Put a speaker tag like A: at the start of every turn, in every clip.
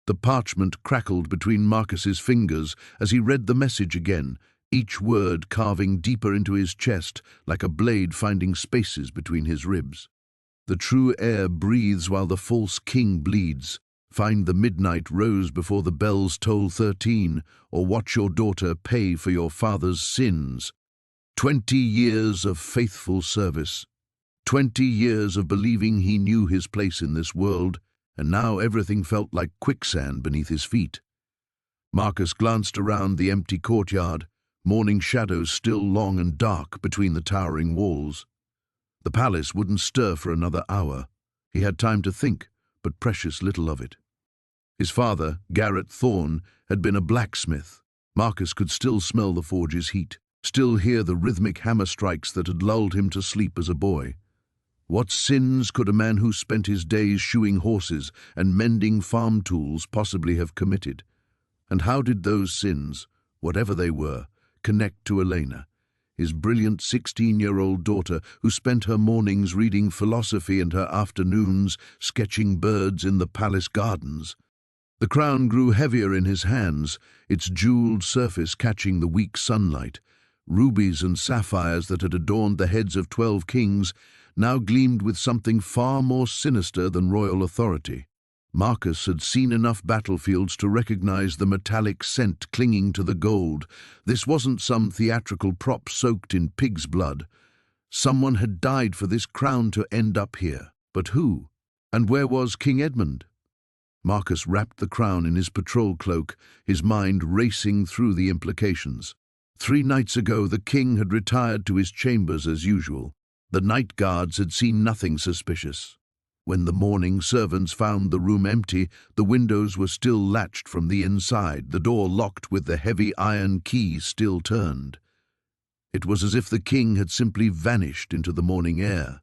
A: The parchment crackled between Marcus's fingers as he read the message again, each word carving deeper into his chest like a blade finding spaces between his ribs. The true heir breathes while the false king bleeds. Find the midnight rose before the bells toll 13, or watch your daughter pay for your father's sins. 20 years of faithful service. 20 years of believing he knew his place in this world, and now everything felt like quicksand beneath his feet. Marcus glanced around the empty courtyard, morning shadows still long and dark between the towering walls. The palace wouldn't stir for another hour. He had time to think, but precious little of it. His father, Garrett Thorne, had been a blacksmith. Marcus could still smell the forge's heat, still hear the rhythmic hammer strikes that had lulled him to sleep as a boy. What sins could a man who spent his days shoeing horses and mending farm tools possibly have committed? And how did those sins, whatever they were, connect to Elena, his brilliant 16-year-old daughter who spent her mornings reading philosophy and her afternoons sketching birds in the palace gardens? The crown grew heavier in his hands, its jeweled surface catching the weak sunlight. Rubies and sapphires that had adorned the heads of 12 kings now gleamed with something far more sinister than royal authority. Marcus had seen enough battlefields to recognize the metallic scent clinging to the gold. This wasn't some theatrical prop soaked in pig's blood. Someone had died for this crown to end up here. But who? And where was King Edmund? Marcus wrapped the crown in his patrol cloak, his mind racing through the implications. 3 nights ago, the king had retired to his chambers as usual. The night guards had seen nothing suspicious. When the morning servants found the room empty, the windows were still latched from the inside, the door locked with the heavy iron key still turned. It was as if the king had simply vanished into the morning air.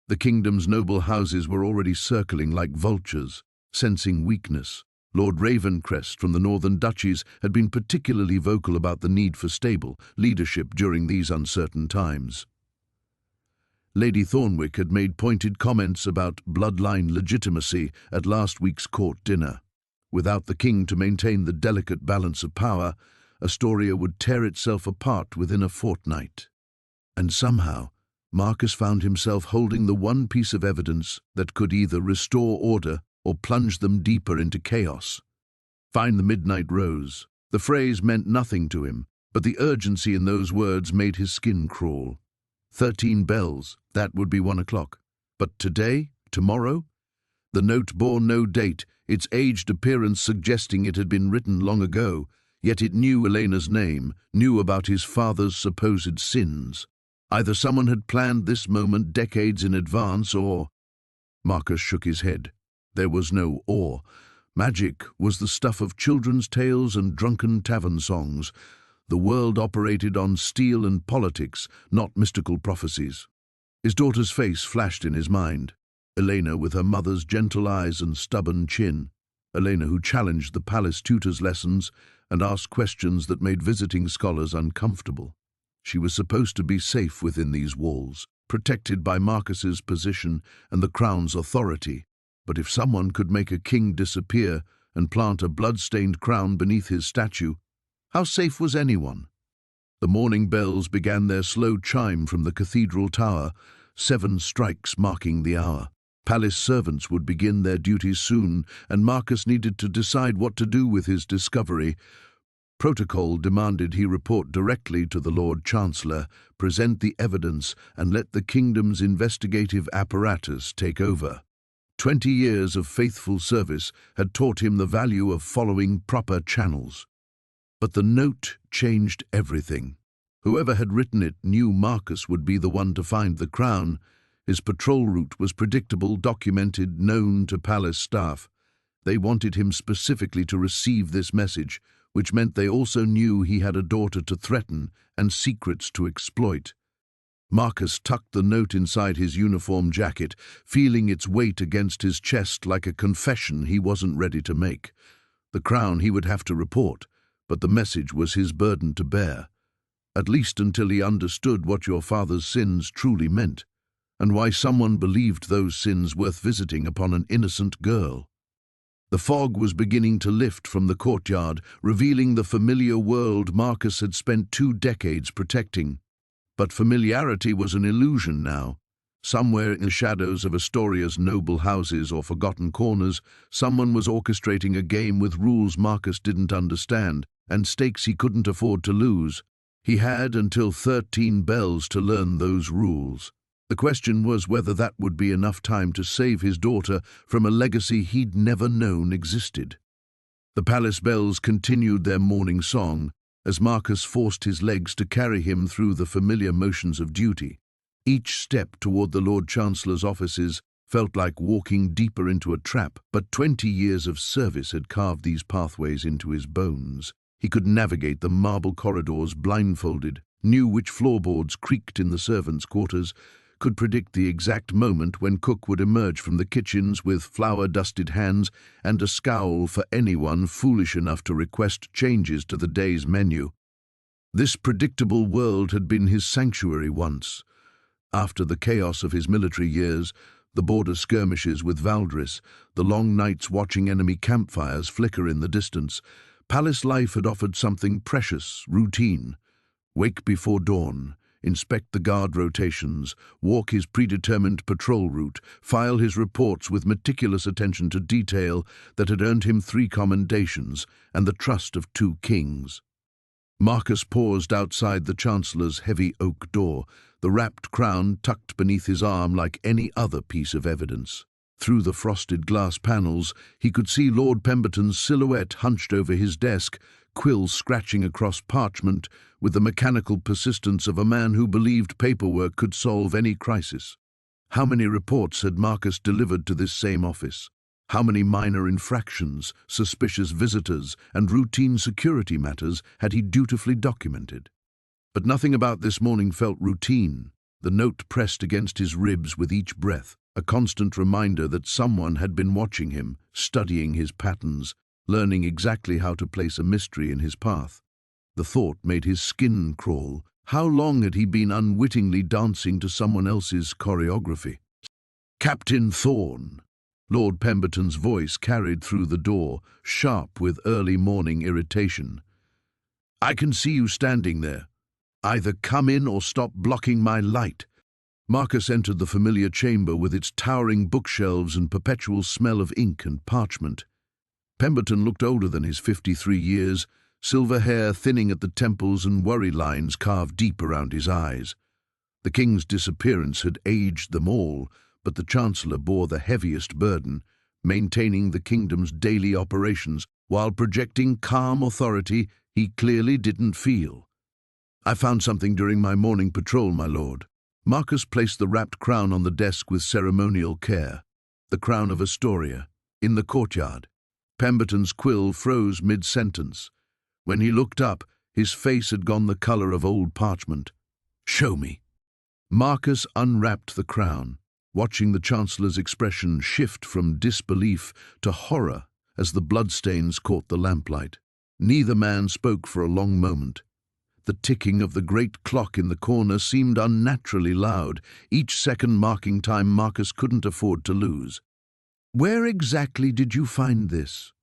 A: The kingdom's noble houses were already circling like vultures, sensing weakness. Lord Ravencrest from the northern duchies had been particularly vocal about the need for stable leadership during these uncertain times. Lady Thornwick had made pointed comments about bloodline legitimacy at last week's court dinner. Without the king to maintain the delicate balance of power, Astoria would tear itself apart within a fortnight. And somehow, Marcus found himself holding the one piece of evidence that could either restore order or plunge them deeper into chaos. Find the midnight rose. The phrase meant nothing to him, but the urgency in those words made his skin crawl. 13 bells, that would be 1 o'clock. But today? Tomorrow? The note bore no date, its aged appearance suggesting it had been written long ago, yet it knew Elena's name, knew about his father's supposed sins. Either someone had planned this moment decades in advance, or... Marcus shook his head. There was no or. Magic was the stuff of children's tales and drunken tavern songs. The world operated on steel and politics, not mystical prophecies. His daughter's face flashed in his mind. Elena with her mother's gentle eyes and stubborn chin. Elena who challenged the palace tutor's lessons and asked questions that made visiting scholars uncomfortable. She was supposed to be safe within these walls, protected by Marcus's position and the crown's authority. But if someone could make a king disappear and plant a blood-stained crown beneath his statue, how safe was anyone? The morning bells began their slow chime from the cathedral tower, 7 strikes marking the hour. Palace servants would begin their duties soon, and Marcus needed to decide what to do with his discovery. Protocol demanded he report directly to the Lord Chancellor, present the evidence, and let the kingdom's investigative apparatus take over. 20 years of faithful service had taught him the value of following proper channels. But the note changed everything. Whoever had written it knew Marcus would be the one to find the crown. His patrol route was predictable, documented, known to palace staff. They wanted him specifically to receive this message, which meant they also knew he had a daughter to threaten and secrets to exploit. Marcus tucked the note inside his uniform jacket, feeling its weight against his chest like a confession he wasn't ready to make. The crown he would have to report, but the message was his burden to bear, at least until he understood what your father's sins truly meant, and why someone believed those sins worth visiting upon an innocent girl. The fog was beginning to lift from the courtyard, revealing the familiar world Marcus had spent 2 decades protecting. But familiarity was an illusion now. Somewhere in the shadows of Astoria's noble houses or forgotten corners, someone was orchestrating a game with rules Marcus didn't understand, and stakes he couldn't afford to lose. He had until 13 bells to learn those rules. The question was whether that would be enough time to save his daughter from a legacy he'd never known existed. The palace bells continued their morning song as Marcus forced his legs to carry him through the familiar motions of duty. Each step toward the Lord Chancellor's offices felt like walking deeper into a trap, but 20 years of service had carved these pathways into his bones. He could navigate the marble corridors blindfolded, knew which floorboards creaked in the servants' quarters, could predict the exact moment when Cook would emerge from the kitchens with flour-dusted hands and a scowl for anyone foolish enough to request changes to the day's menu. This predictable world had been his sanctuary once. After the chaos of his military years, the border skirmishes with Valdris, the long nights watching enemy campfires flicker in the distance, palace life had offered something precious, routine. Wake before dawn, inspect the guard rotations, walk his predetermined patrol route, file his reports with meticulous attention to detail that had earned him 3 commendations and the trust of 2 kings. Marcus paused outside the Chancellor's heavy oak door, the wrapped crown tucked beneath his arm like any other piece of evidence. Through the frosted glass panels, he could see Lord Pemberton's silhouette hunched over his desk, quill scratching across parchment with the mechanical persistence of a man who believed paperwork could solve any crisis. How many reports had Marcus delivered to this same office? How many minor infractions, suspicious visitors, and routine security matters had he dutifully documented? But nothing about this morning felt routine. The note pressed against his ribs with each breath, a constant reminder that someone had been watching him, studying his patterns, learning exactly how to place a mystery in his path. The thought made his skin crawl. How long had he been unwittingly dancing to someone else's choreography? "Captain Thorne!" Lord Pemberton's voice carried through the door, sharp with early morning irritation. "I can see you standing there. Either come in or stop blocking my light." Marcus entered the familiar chamber with its towering bookshelves and perpetual smell of ink and parchment. Pemberton looked older than his 53 years, silver hair thinning at the temples and worry lines carved deep around his eyes. The king's disappearance had aged them all, but the Chancellor bore the heaviest burden, maintaining the kingdom's daily operations while projecting calm authority he clearly didn't feel. "I found something during my morning patrol, my lord." Marcus placed the wrapped crown on the desk with ceremonial care. The crown of Astoria, in the courtyard. Pemberton's quill froze mid-sentence. When he looked up, his face had gone the color of old parchment. "Show me." Marcus unwrapped the crown, watching the Chancellor's expression shift from disbelief to horror as the bloodstains caught the lamplight. Neither man spoke for a long moment. The ticking of the great clock in the corner seemed unnaturally loud, each second marking time Marcus couldn't afford to lose. "Where exactly did you find this?"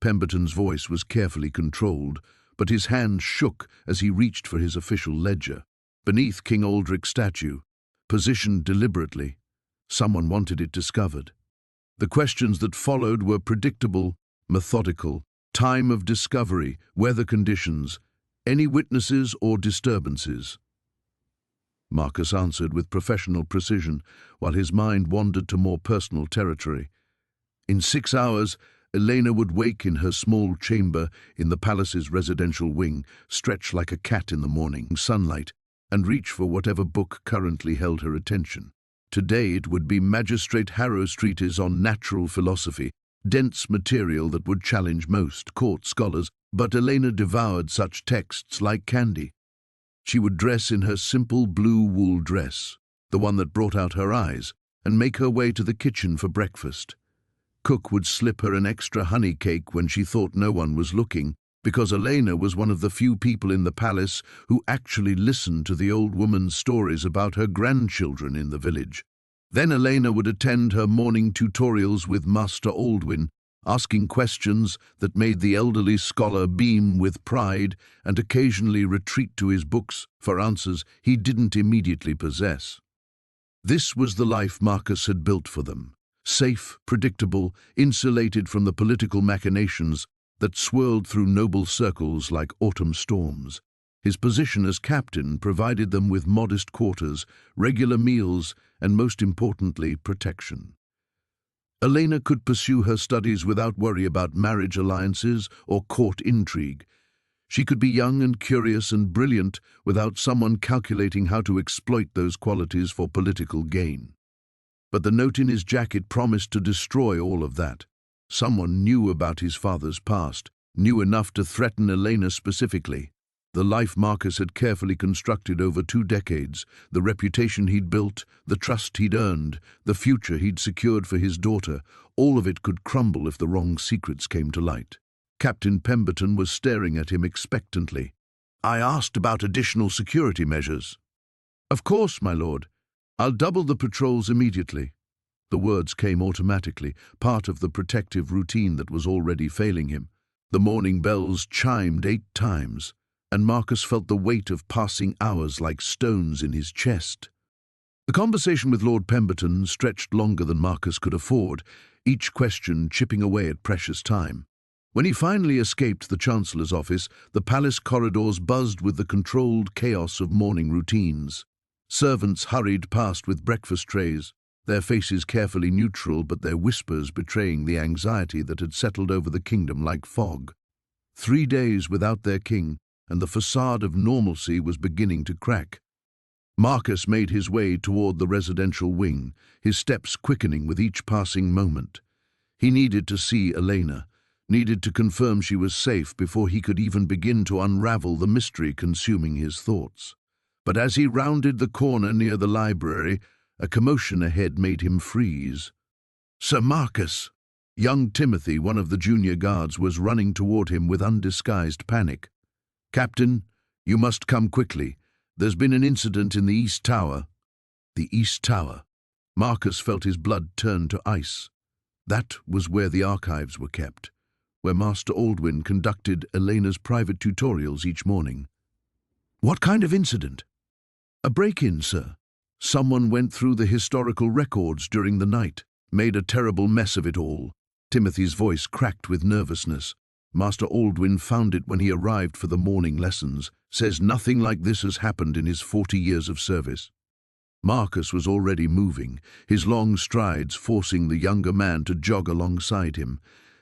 A: Pemberton's voice was carefully controlled, but his hand shook as he reached for his official ledger. Beneath King Aldric's statue, positioned deliberately, someone wanted it discovered. The questions that followed were predictable, methodical: time of discovery, weather conditions, any witnesses or disturbances. Marcus answered with professional precision, while his mind wandered to more personal territory. In 6 hours, Elena would wake in her small chamber in the palace's residential wing, stretch like a cat in the morning sunlight, and reach for whatever book currently held her attention. Today it would be Magistrate Harrow's treatise on natural philosophy, dense material that would challenge most court scholars, but Elena devoured such texts like candy. She would dress in her simple blue wool dress, the one that brought out her eyes, and make her way to the kitchen for breakfast. Cook would slip her an extra honey cake when she thought no one was looking, because Elena was one of the few people in the palace who actually listened to the old woman's stories about her grandchildren in the village. Then Elena would attend her morning tutorials with Master Aldwin, asking questions that made the elderly scholar beam with pride and occasionally retreat to his books for answers he didn't immediately possess. This was the life Marcus had built for them, safe, predictable, insulated from the political machinations that swirled through noble circles like autumn storms. His position as captain provided them with modest quarters, regular meals, and most importantly, protection. Elena could pursue her studies without worry about marriage alliances or court intrigue. She could be young and curious and brilliant without someone calculating how to exploit those qualities for political gain. But the note in his jacket promised to destroy all of that. Someone knew about his father's past, knew enough to threaten Elena specifically. The life Marcus had carefully constructed over 2 decades, the reputation he'd built, the trust he'd earned, the future he'd secured for his daughter, all of it could crumble if the wrong secrets came to light. Captain Pemberton was staring at him expectantly. "I asked about additional security measures." "Of course, my lord. I'll double the patrols immediately." The words came automatically, part of the protective routine that was already failing him. The morning bells chimed 8 times, and Marcus felt the weight of passing hours like stones in his chest. The conversation with Lord Pemberton stretched longer than Marcus could afford, each question chipping away at precious time. When he finally escaped the Chancellor's office, the palace corridors buzzed with the controlled chaos of morning routines. Servants hurried past with breakfast trays, their faces carefully neutral but their whispers betraying the anxiety that had settled over the kingdom like fog. 3 days without their king, and the facade of normalcy was beginning to crack. Marcus made his way toward the residential wing, his steps quickening with each passing moment. He needed to see Elena, needed to confirm she was safe before he could even begin to unravel the mystery consuming his thoughts. But as he rounded the corner near the library, a commotion ahead made him freeze. "Sir Marcus!" Young Timothy, one of the junior guards, was running toward him with undisguised panic. "Captain, you must come quickly. There's been an incident in the East Tower." The East Tower. Marcus felt his blood turn to ice. That was where the archives were kept, where Master Aldwin conducted Elena's private tutorials each morning. "What kind of incident?" "A break-in, sir. Someone went through the historical records during the night, made a terrible mess of it all." Timothy's voice cracked with nervousness. "Master Aldwin found it when he arrived for the morning lessons. Says nothing like this has happened in his 40 years of service." Marcus was already moving, his long strides forcing the younger man to jog alongside him.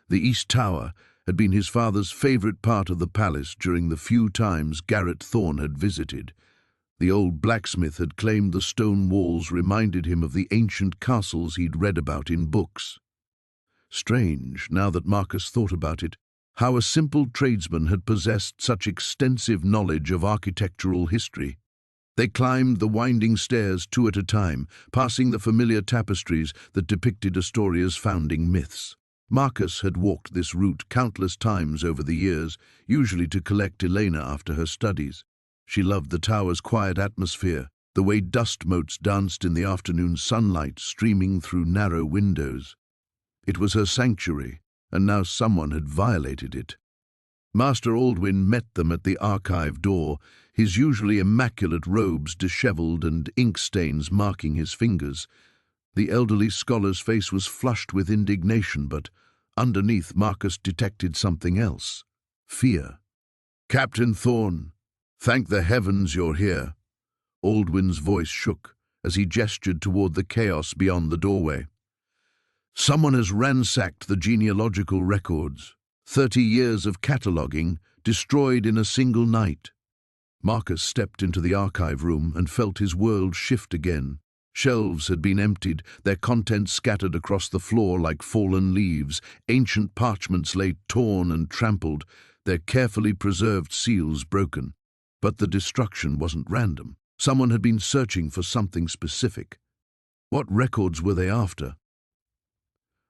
A: The East Tower had been his father's favorite part of the palace during the few times Garrett Thorne had visited. The old blacksmith had claimed the stone walls reminded him of the ancient castles he'd read about in books. Strange, now that Marcus thought about it, how a simple tradesman had possessed such extensive knowledge of architectural history. They climbed the winding stairs 2 at a time, passing the familiar tapestries that depicted Astoria's founding myths. Marcus had walked this route countless times over the years, usually to collect Elena after her studies. She loved the tower's quiet atmosphere, the way dust motes danced in the afternoon sunlight streaming through narrow windows. It was her sanctuary, and now someone had violated it. Master Aldwin met them at the archive door, his usually immaculate robes disheveled and ink stains marking his fingers. The elderly scholar's face was flushed with indignation, but underneath Marcus detected something else: fear. "Captain Thorne, thank the heavens you're here." Aldwin's voice shook as he gestured toward the chaos beyond the doorway. "Someone has ransacked the genealogical records. 30 years of cataloguing destroyed in a single night." Marcus stepped into the archive room and felt his world shift again. Shelves had been emptied, their contents scattered across the floor like fallen leaves. Ancient parchments lay torn and trampled, their carefully preserved seals broken. But the destruction wasn't random. Someone had been searching for something specific. What records were they after?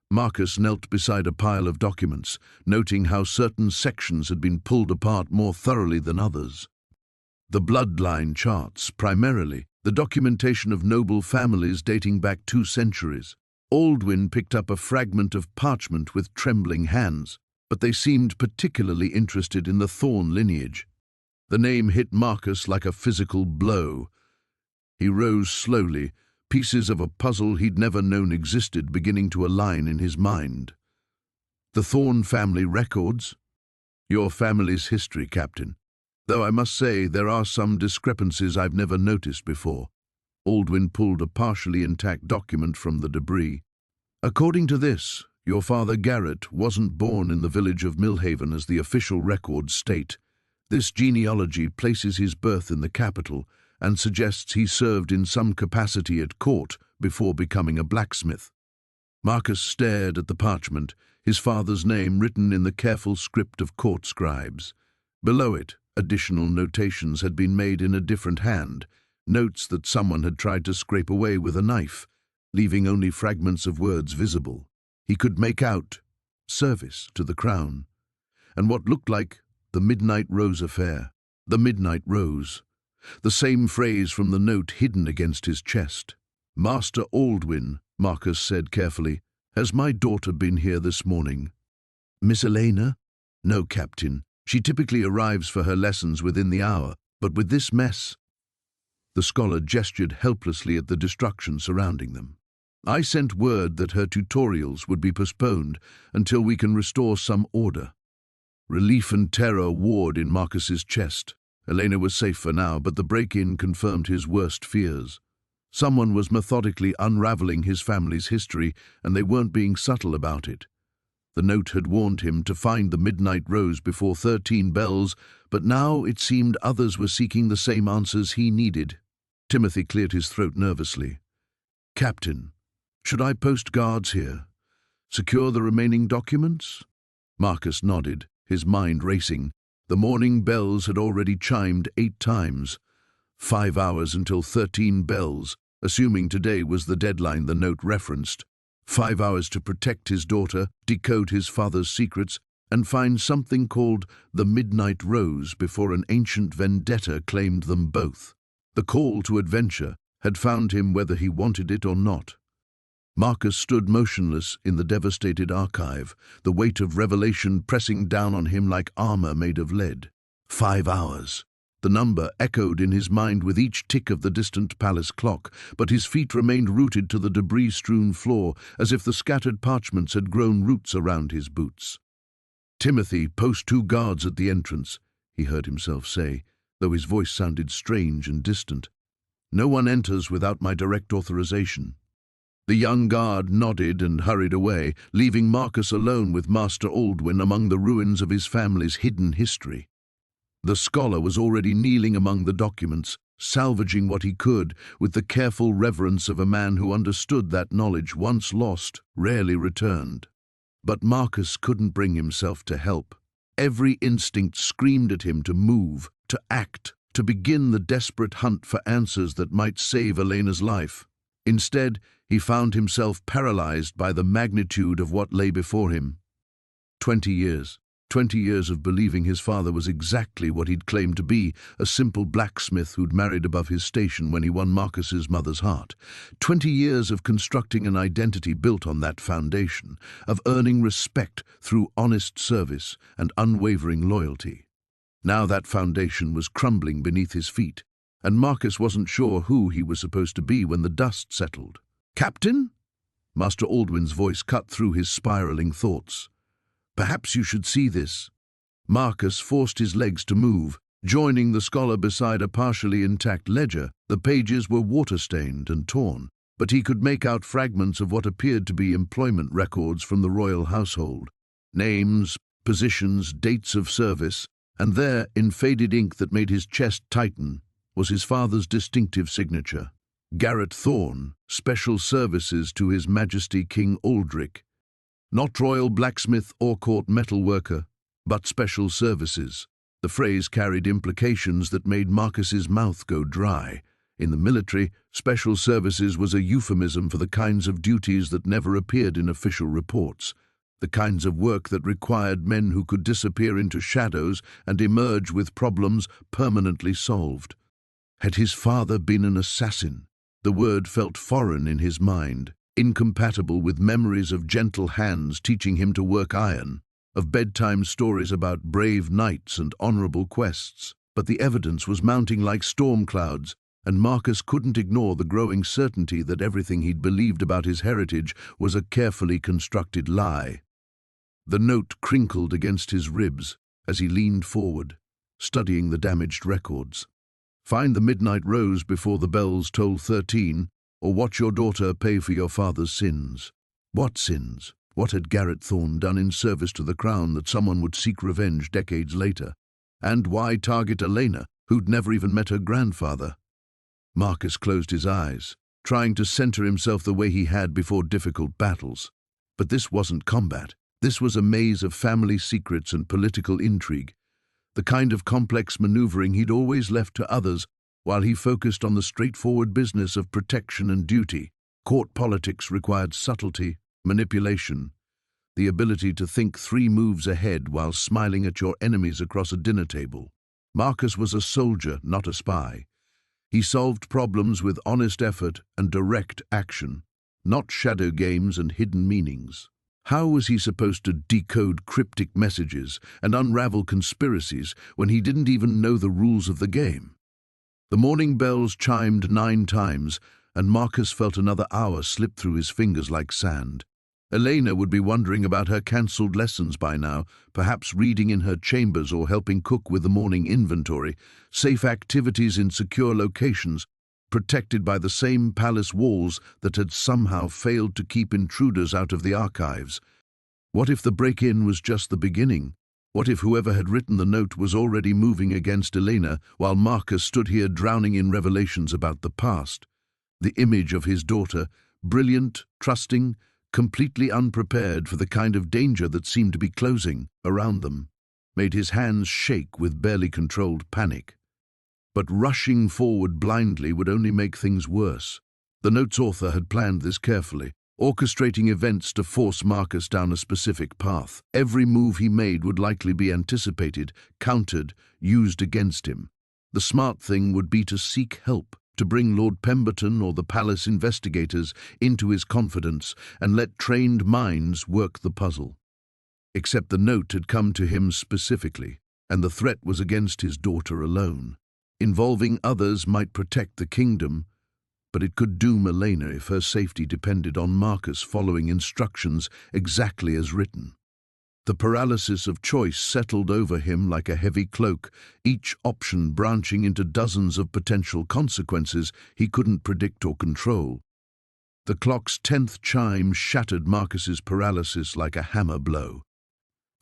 A: Marcus knelt beside a pile of documents, noting how certain sections had been pulled apart more thoroughly than others. The bloodline charts, primarily, the documentation of noble families dating back 2 centuries. Aldwyn picked up a fragment of parchment with trembling hands, but they seemed particularly interested in the Thorn lineage. The name hit Marcus like a physical blow. He rose slowly, pieces of a puzzle he'd never known existed beginning to align in his mind. The Thorn family records? Your family's history, Captain. Though I must say there are some discrepancies I've never noticed before. Aldwyn pulled a partially intact document from the debris. According to this, your father Garrett wasn't born in the village of Millhaven as the official records state. This genealogy places his birth in the capital and suggests he served in some capacity at court before becoming a blacksmith. Marcus stared at the parchment, his father's name written in the careful script of court scribes. Below it, additional notations had been made in a different hand, notes that someone had tried to scrape away with a knife, leaving only fragments of words visible. He could make out service to the crown, and what looked like the Midnight Rose affair. The Midnight Rose. The same phrase from the note hidden against his chest. Master Aldwyn, Marcus said carefully, has my daughter been here this morning? Miss Elena? No, Captain. She typically arrives for her lessons within the hour, but with this mess... The scholar gestured helplessly at the destruction surrounding them. I sent word that her tutorials would be postponed until we can restore some order. Relief and terror warred in Marcus's chest. Elena was safe for now, but the break-in confirmed his worst fears. Someone was methodically unraveling his family's history, and they weren't being subtle about it. The note had warned him to find the Midnight Rose before 13 bells, but now it seemed others were seeking the same answers he needed. Timothy cleared his throat nervously. Captain, should I post guards here? Secure the remaining documents? Marcus nodded, his mind racing. The morning bells had already chimed 8 times. 5 hours until 13 bells, assuming today was the deadline the note referenced. 5 hours to protect his daughter, decode his father's secrets, and find something called the Midnight Rose before an ancient vendetta claimed them both. The call to adventure had found him whether he wanted it or not. Marcus stood motionless in the devastated archive, the weight of revelation pressing down on him like armor made of lead. 5 hours. The number echoed in his mind with each tick of the distant palace clock, but his feet remained rooted to the debris-strewn floor, as if the scattered parchments had grown roots around his boots. Timothy, post 2 guards at the entrance, he heard himself say, though his voice sounded strange and distant. No one enters without my direct authorization. The young guard nodded and hurried away, leaving Marcus alone with Master Aldwyn among the ruins of his family's hidden history. The scholar was already kneeling among the documents, salvaging what he could with the careful reverence of a man who understood that knowledge once lost, rarely returned. But Marcus couldn't bring himself to help. Every instinct screamed at him to move, to act, to begin the desperate hunt for answers that might save Elena's life. Instead, he found himself paralyzed by the magnitude of what lay before him. 20 years. 20 years of believing his father was exactly what he'd claimed to be, a simple blacksmith who'd married above his station when he won Marcus's mother's heart. 20 years of constructing an identity built on that foundation, of earning respect through honest service and unwavering loyalty. Now that foundation was crumbling beneath his feet, and Marcus wasn't sure who he was supposed to be when the dust settled. Captain? Master Aldwyn's voice cut through his spiraling thoughts. Perhaps you should see this. Marcus forced his legs to move, joining the scholar beside a partially intact ledger. The pages were water-stained and torn, but he could make out fragments of what appeared to be employment records from the royal household. Names, positions, dates of service, and there, in faded ink that made his chest tighten, was his father's distinctive signature. Garrett Thorn, Special Services to His Majesty King Aldric. Not royal blacksmith or court metalworker, but special services. The phrase carried implications that made Marcus's mouth go dry. In the military, special services was a euphemism for the kinds of duties that never appeared in official reports, the kinds of work that required men who could disappear into shadows and emerge with problems permanently solved. Had his father been an assassin? The word felt foreign in his mind. incompatible with memories of gentle hands teaching him to work iron, of bedtime stories about brave knights and honorable quests. But the evidence was mounting like storm clouds, and Marcus couldn't ignore the growing certainty that everything he'd believed about his heritage was a carefully constructed lie. The note crinkled against his ribs as he leaned forward, studying the damaged records. Find the midnight rose before the bells toll 13, or watch your daughter pay for your father's sins. What sins? What had Garrett Thorne done in service to the crown that someone would seek revenge decades later? And why target Elena, who'd never even met her grandfather? Marcus closed his eyes, trying to center himself the way he had before difficult battles. But this wasn't combat. This was a maze of family secrets and political intrigue, the kind of complex maneuvering he'd always left to others while he focused on the straightforward business of protection and duty. Court politics required subtlety, manipulation, the ability to think 3 moves ahead while smiling at your enemies across a dinner table. Marcus was a soldier, not a spy. He solved problems with honest effort and direct action, not shadow games and hidden meanings. How was he supposed to decode cryptic messages and unravel conspiracies when he didn't even know the rules of the game? The morning bells chimed 9 times, and Marcus felt another hour slip through his fingers like sand. Elena would be wondering about her cancelled lessons by now, perhaps reading in her chambers or helping cook with the morning inventory, safe activities in secure locations, protected by the same palace walls that had somehow failed to keep intruders out of the archives. What if the break-in was just the beginning? What if whoever had written the note was already moving against Elena, while Marcus stood here drowning in revelations about the past? The image of his daughter, brilliant, trusting, completely unprepared for the kind of danger that seemed to be closing around them, made his hands shake with barely controlled panic. But rushing forward blindly would only make things worse. The note's author had planned this carefully, orchestrating events to force Marcus down a specific path. Every move he made would likely be anticipated, countered, used against him. The smart thing would be to seek help, to bring Lord Pemberton or the palace investigators into his confidence and let trained minds work the puzzle. Except the note had come to him specifically, and the threat was against his daughter alone. Involving others might protect the kingdom, but it could doom Elena if her safety depended on Marcus following instructions exactly as written. The paralysis of choice settled over him like a heavy cloak, each option branching into dozens of potential consequences he couldn't predict or control. The clock's 10th chime shattered Marcus's paralysis like a hammer blow.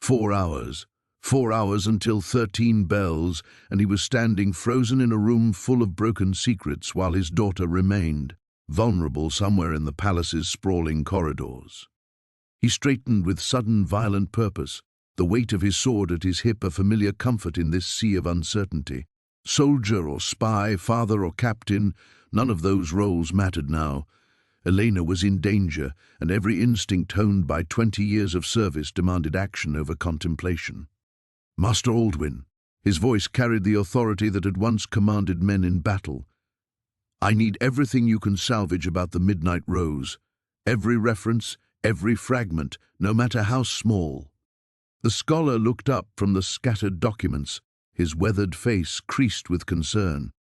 A: 4 hours. 4 hours until 13 bells, and he was standing frozen in a room full of broken secrets while his daughter remained, vulnerable somewhere in the palace's sprawling corridors. He straightened with sudden violent purpose, the weight of his sword at his hip a familiar comfort in this sea of uncertainty. Soldier or spy, father or captain, none of those roles mattered now. Elena was in danger, and every instinct honed by 20 years of service demanded action over contemplation. Master Aldwyn, his voice carried the authority that had once commanded men in battle. I need everything you can salvage about the Midnight Rose. Every reference, every fragment, no matter how small. The scholar looked up from the scattered documents, his weathered face creased with concern.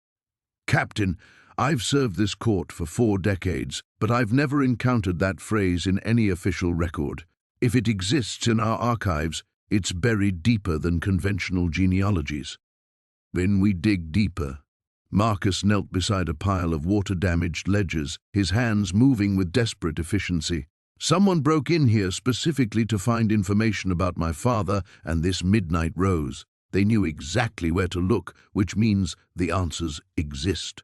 A: Captain, I've served this court for 4 decades, but I've never encountered that phrase in any official record. If it exists in our archives, it's buried deeper than conventional genealogies. When we dig deeper, Marcus knelt beside a pile of water-damaged ledgers, his hands moving with desperate efficiency. Someone broke in here specifically to find information about my father and this Midnight Rose. They knew exactly where to look, which means the answers exist.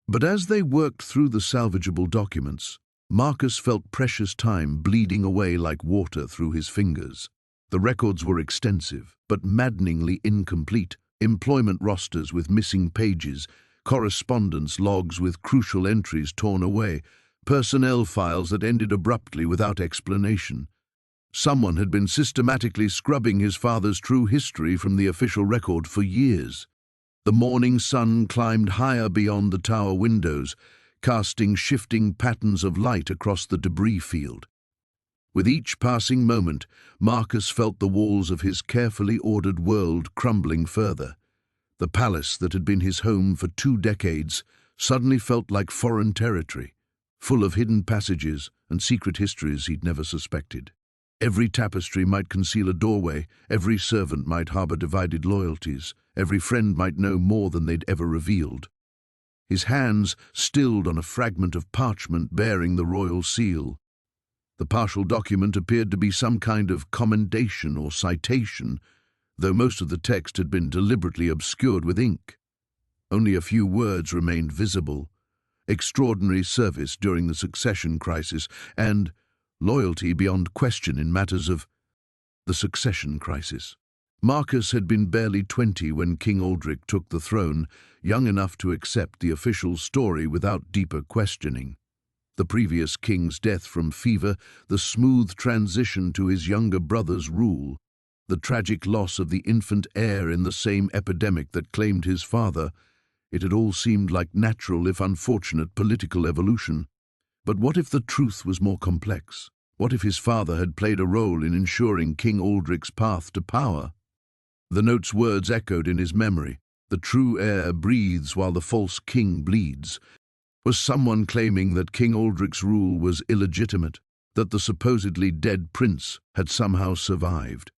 A: But as they worked through the salvageable documents, Marcus felt precious time bleeding away like water through his fingers. The records were extensive, but maddeningly incomplete. Employment rosters with missing pages, correspondence logs with crucial entries torn away, personnel files that ended abruptly without explanation. Someone had been systematically scrubbing his father's true history from the official record for years. The morning sun climbed higher beyond the tower windows, casting shifting patterns of light across the debris field. With each passing moment, Marcus felt the walls of his carefully ordered world crumbling further. The palace that had been his home for 2 decades suddenly felt like foreign territory, full of hidden passages and secret histories he'd never suspected. Every tapestry might conceal a doorway, every servant might harbor divided loyalties, every friend might know more than they'd ever revealed. His hands stilled on a fragment of parchment bearing the royal seal. The partial document appeared to be some kind of commendation or citation, though most of the text had been deliberately obscured with ink. Only a few words remained visible: extraordinary service during the succession crisis and loyalty beyond question in matters of the succession crisis. Marcus had been barely 20 when King Aldric took the throne, young enough to accept the official story without deeper questioning. The previous king's death from fever, the smooth transition to his younger brother's rule, the tragic loss of the infant heir in the same epidemic that claimed his father, it had all seemed like natural if unfortunate political evolution. But what if the truth was more complex? What if his father had played a role in ensuring King Aldric's path to power? The note's words echoed in his memory. The true heir breathes while the false king bleeds. Was someone claiming that King Aldric's rule was illegitimate, that the supposedly dead prince had somehow survived?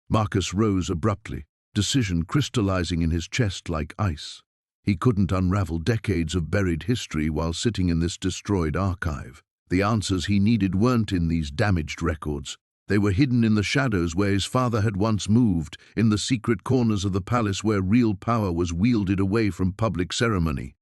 A: Marcus rose abruptly, decision crystallizing in his chest like ice. He couldn't unravel decades of buried history while sitting in this destroyed archive. The answers he needed weren't in these damaged records. They were hidden in the shadows where his father had once moved, in the secret corners of the palace where real power was wielded away from public ceremony.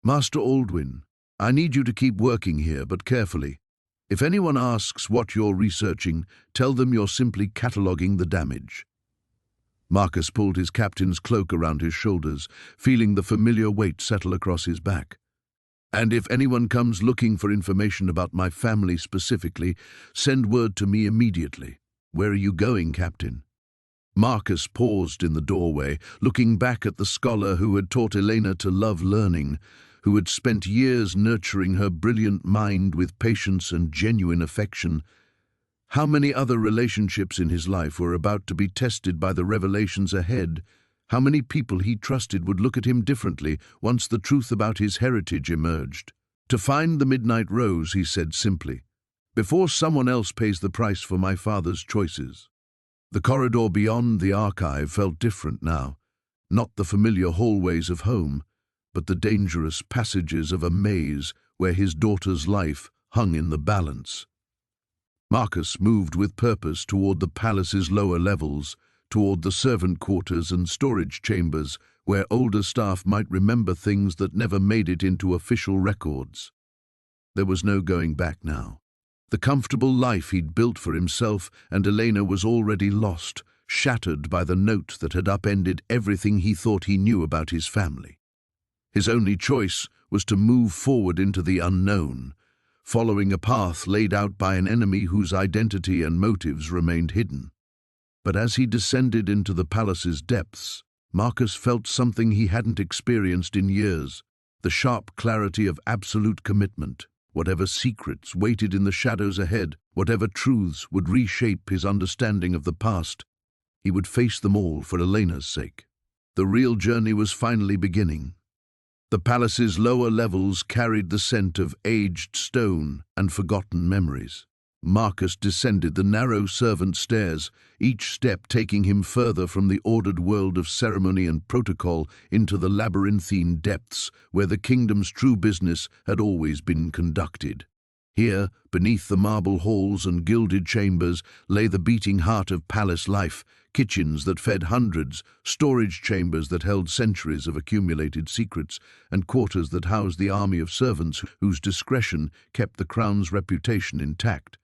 A: Master Aldwin, I need you to keep working here, but carefully. If anyone asks what you're researching, tell them you're simply cataloguing the damage. Marcus pulled his captain's cloak around his shoulders, feeling the familiar weight settle across his back. And if anyone comes looking for information about my family specifically, send word to me immediately. Where are you going, Captain? Marcus paused in the doorway, looking back at the scholar who had taught Elena to love learning, who had spent years nurturing her brilliant mind with patience and genuine affection. How many other relationships in his life were about to be tested by the revelations ahead? How many people he trusted would look at him differently once the truth about his heritage emerged? To find the Midnight Rose, he said simply, before someone else pays the price for my father's choices. The corridor beyond the archive felt different now, not the familiar hallways of home, but the dangerous passages of a maze where his daughter's life hung in the balance. Marcus moved with purpose toward the palace's lower levels, toward the servant quarters and storage chambers, where older staff might remember things that never made it into official records. There was no going back now. The comfortable life he'd built for himself and Elena was already lost, shattered by the note that had upended everything he thought he knew about his family. His only choice was to move forward into the unknown, following a path laid out by an enemy whose identity and motives remained hidden. But as he descended into the palace's depths, Marcus felt something he hadn't experienced in years, the sharp clarity of absolute commitment. Whatever secrets waited in the shadows ahead, whatever truths would reshape his understanding of the past, he would face them all for Elena's sake. The real journey was finally beginning. The palace's lower levels carried the scent of aged stone and forgotten memories. Marcus descended the narrow servant stairs, each step taking him further from the ordered world of ceremony and protocol into the labyrinthine depths where the kingdom's true business had always been conducted. Here, beneath the marble halls and gilded chambers, lay the beating heart of palace life, kitchens that fed hundreds, storage chambers that held centuries of accumulated secrets, and quarters that housed the army of servants whose discretion kept the crown's reputation intact.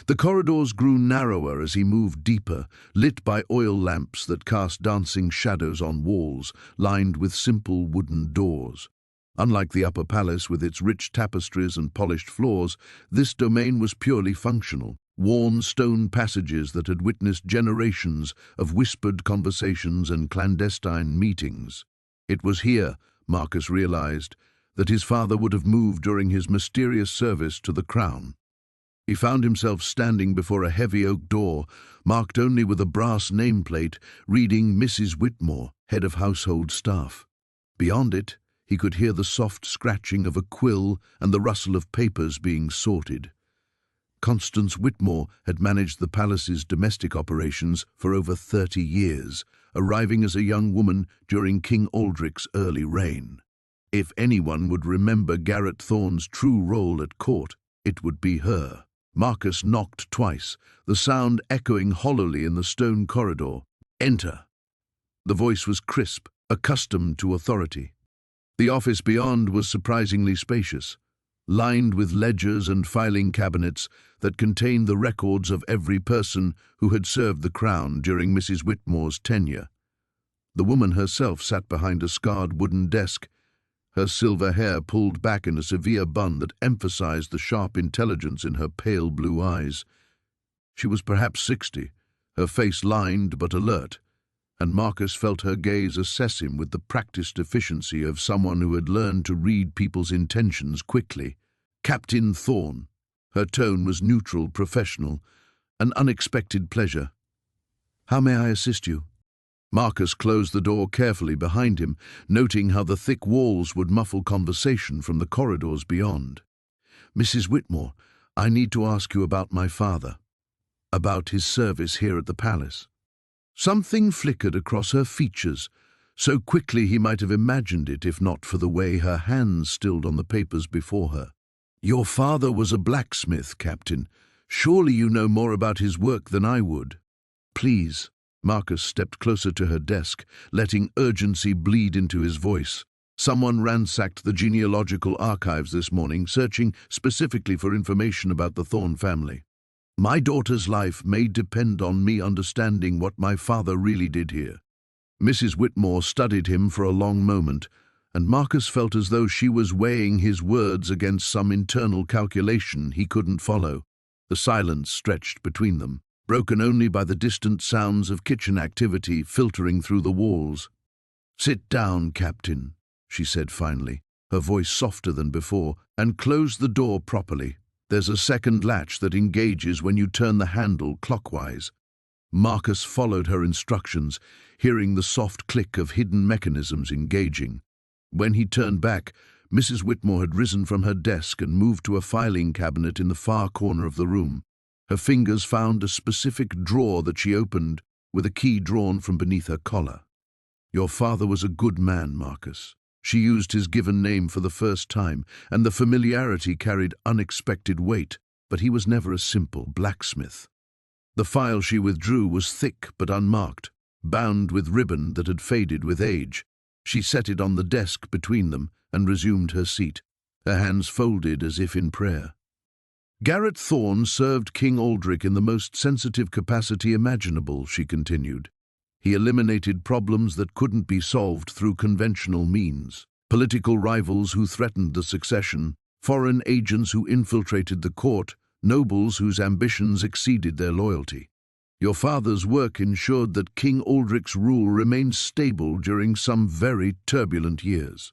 A: The corridors grew narrower as he moved deeper, lit by oil lamps that cast dancing shadows on walls, lined with simple wooden doors. Unlike the upper palace with its rich tapestries and polished floors, this domain was purely functional, worn stone passages that had witnessed generations of whispered conversations and clandestine meetings. It was here, Marcus realized, that his father would have moved during his mysterious service to the crown. He found himself standing before a heavy oak door, marked only with a brass nameplate, reading Mrs. Whitmore, head of household staff. Beyond it, he could hear the soft scratching of a quill and the rustle of papers being sorted. Constance Whitmore had managed the palace's domestic operations for over 30 years, arriving as a young woman during King Aldric's early reign. If anyone would remember Garrett Thorne's true role at court, it would be her. Marcus knocked twice, the sound echoing hollowly in the stone corridor. "Enter." The voice was crisp, accustomed to authority. The office beyond was surprisingly spacious, lined with ledgers and filing cabinets that contained the records of every person who had served the crown during Mrs. Whitmore's tenure. The woman herself sat behind a scarred wooden desk, her silver hair pulled back in a severe bun that emphasized the sharp intelligence in her pale blue eyes. She was perhaps 60, her face lined but alert, and Marcus felt her gaze assess him with the practiced efficiency of someone who had learned to read people's intentions quickly. "Captain Thorne." Her tone was neutral, professional, an unexpected pleasure. "How may I assist you?" Marcus closed the door carefully behind him, noting how the thick walls would muffle conversation from the corridors beyond. "Mrs. Whitmore, I need to ask you about my father, about his service here at the palace." Something flickered across her features, so quickly he might have imagined it if not for the way her hands stilled on the papers before her. "Your father was a blacksmith, Captain. Surely you know more about his work than I would." "Please." Marcus stepped closer to her desk, letting urgency bleed into his voice. "Someone ransacked the genealogical archives this morning, searching specifically for information about the Thorne family. My daughter's life may depend on me understanding what my father really did here." Mrs. Whitmore studied him for a long moment, and Marcus felt as though she was weighing his words against some internal calculation he couldn't follow. The silence stretched between them, broken only by the distant sounds of kitchen activity filtering through the walls. "Sit down, Captain," she said finally, her voice softer than before, "and close the door properly. There's a second latch that engages when you turn the handle clockwise." Marcus followed her instructions, hearing the soft click of hidden mechanisms engaging. When he turned back, Mrs. Whitmore had risen from her desk and moved to a filing cabinet in the far corner of the room. Her fingers found a specific drawer that she opened, with a key drawn from beneath her collar. "Your father was a good man, Marcus." She used his given name for the first time, and the familiarity carried unexpected weight, but he was never a simple blacksmith. The file she withdrew was thick but unmarked, bound with ribbon that had faded with age. She set it on the desk between them and resumed her seat, her hands folded as if in prayer. "Garrett Thorne served King Aldric in the most sensitive capacity imaginable," she continued. "He eliminated problems that couldn't be solved through conventional means. Political rivals who threatened the succession, foreign agents who infiltrated the court, nobles whose ambitions exceeded their loyalty. Your father's work ensured that King Aldric's rule remained stable during some very turbulent years."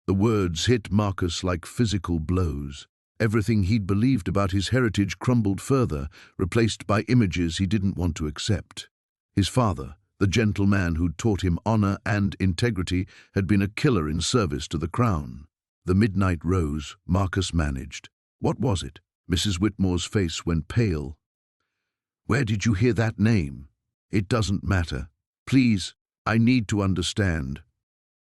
A: The words hit Marcus like physical blows. Everything he'd believed about his heritage crumbled further, replaced by images he didn't want to accept. His father, the gentle man who'd taught him honor and integrity, had been a killer in service to the crown. The midnight rose, Marcus managed. "What was it?" Mrs. Whitmore's face went pale. "Where did you hear that name?" "It doesn't matter. Please, I need to understand."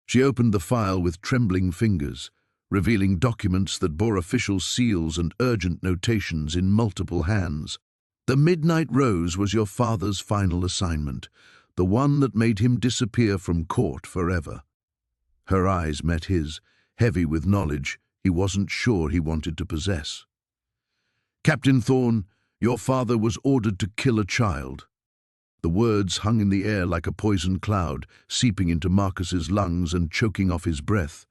A: She opened the file with trembling fingers, revealing documents that bore official seals and urgent notations in multiple hands. "The Midnight Rose was your father's final assignment, the one that made him disappear from court forever." Her eyes met his, heavy with knowledge he wasn't sure he wanted to possess. "Captain Thorne, your father was ordered to kill a child." The words hung in the air like a poison cloud, seeping into Marcus's lungs and choking off his breath.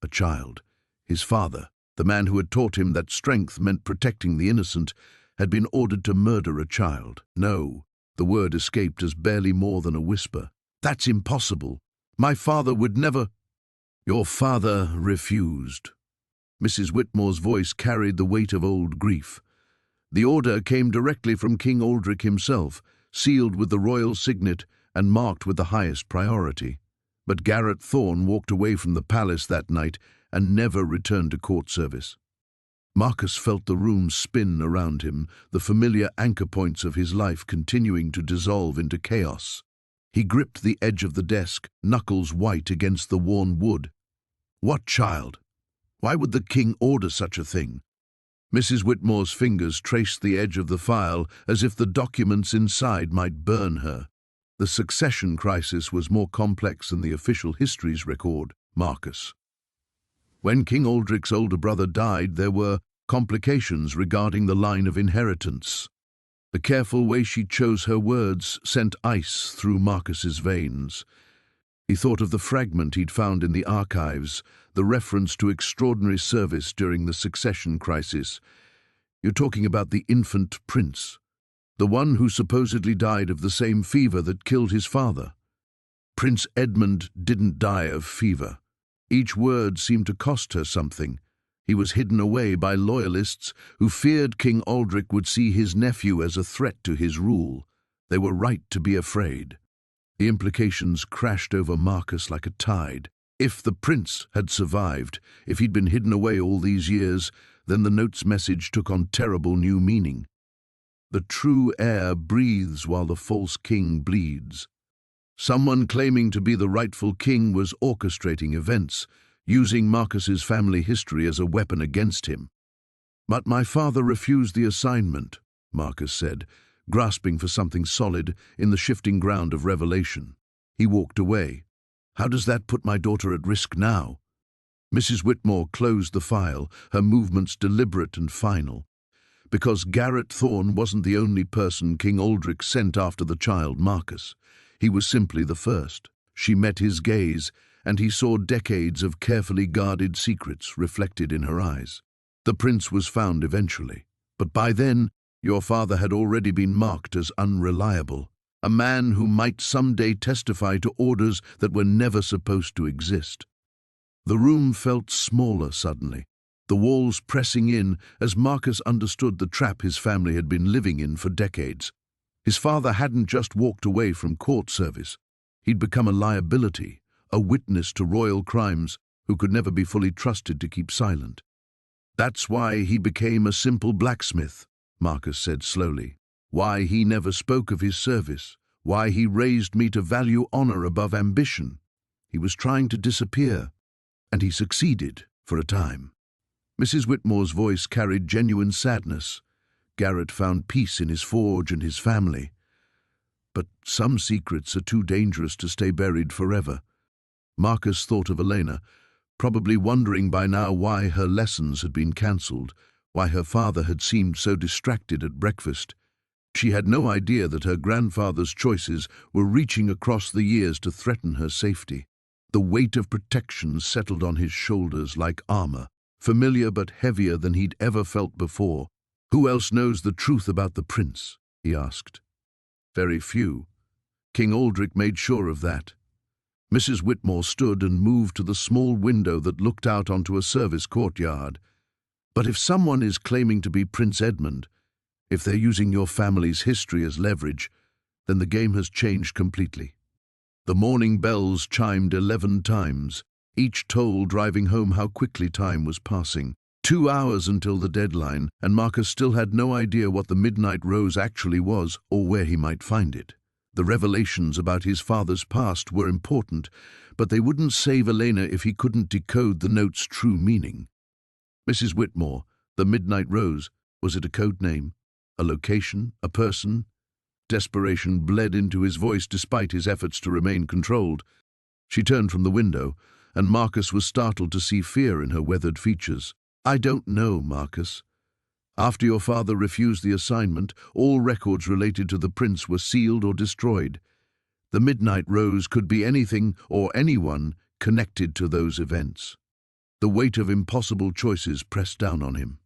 A: A child. His father, the man who had taught him that strength meant protecting the innocent, had been ordered to murder a child. "No," the word escaped as barely more than a whisper. "That's impossible. My father would never—" Your father refused. Mrs. Whitmore's voice carried the weight of old grief. The order came directly from King Aldrich himself, sealed with the royal signet and marked with the highest priority. But Garrett Thorne walked away from the palace that night and never returned to court service. Marcus felt the room spin around him, the familiar anchor points of his life continuing to dissolve into chaos. He gripped the edge of the desk, knuckles white against the worn wood. What child? Why would the king order such a thing? Mrs. Whitmore's fingers traced the edge of the file as if the documents inside might burn her. The succession crisis was more complex than the official histories record, Marcus. When King Aldrich's older brother died, there were complications regarding the line of inheritance. The careful way she chose her words sent ice through Marcus's veins. He thought of the fragment he'd found in the archives, the reference to extraordinary service during the succession crisis. You're talking about the infant prince, the one who supposedly died of the same fever that killed his father. Prince Edmund didn't die of fever. Each word seemed to cost her something. He was hidden away by loyalists who feared King Aldrich would see his nephew as a threat to his rule. They were right to be afraid. The implications crashed over Marcus like a tide. If the prince had survived, if he'd been hidden away all these years, then the note's message took on terrible new meaning. The true heir breathes while the false king bleeds. Someone claiming to be the rightful king was orchestrating events, using Marcus's family history as a weapon against him. But my father refused the assignment, Marcus said, grasping for something solid in the shifting ground of revelation. He walked away. How does that put my daughter at risk now? Mrs. Whitmore closed the file, her movements deliberate and final. Because Garrett Thorne wasn't the only person King Aldrich sent after the child Marcus. He was simply the first. She met his gaze, and he saw decades of carefully guarded secrets reflected in her eyes. The prince was found eventually, but by then, your father had already been marked as unreliable, a man who might someday testify to orders that were never supposed to exist. The room felt smaller suddenly, the walls pressing in as Marcus understood the trap his family had been living in for decades. His father hadn't just walked away from court service. He'd become a liability, a witness to royal crimes who could never be fully trusted to keep silent. That's why he became a simple blacksmith, Marcus said slowly. Why he never spoke of his service. Why he raised me to value honor above ambition. He was trying to disappear, and he succeeded for a time. Mrs. Whitmore's voice carried genuine sadness. Garrett found peace in his forge and his family. But some secrets are too dangerous to stay buried forever. Marcus thought of Elena, probably wondering by now why her lessons had been cancelled, why her father had seemed so distracted at breakfast. She had no idea that her grandfather's choices were reaching across the years to threaten her safety. The weight of protection settled on his shoulders like armor, familiar but heavier than he'd ever felt before. Who else knows the truth about the prince? He asked. Very few. King Aldrich made sure of that. Mrs. Whitmore stood and moved to the small window that looked out onto a service courtyard. But if someone is claiming to be Prince Edmund, if they're using your family's history as leverage, then the game has changed completely. The morning bells chimed 11 times, each toll driving home how quickly time was passing. 2 hours until the deadline, and Marcus still had no idea what the Midnight Rose actually was or where he might find it. The revelations about his father's past were important, but they wouldn't save Elena if he couldn't decode the note's true meaning. Mrs. Whitmore, the Midnight Rose, was it a code name? A location? A person? Desperation bled into his voice despite his efforts to remain controlled. She turned from the window, and Marcus was startled to see fear in her weathered features. I don't know, Marcus. After your father refused the assignment, all records related to the prince were sealed or destroyed. The Midnight Rose could be anything or anyone connected to those events. The weight of impossible choices pressed down on him.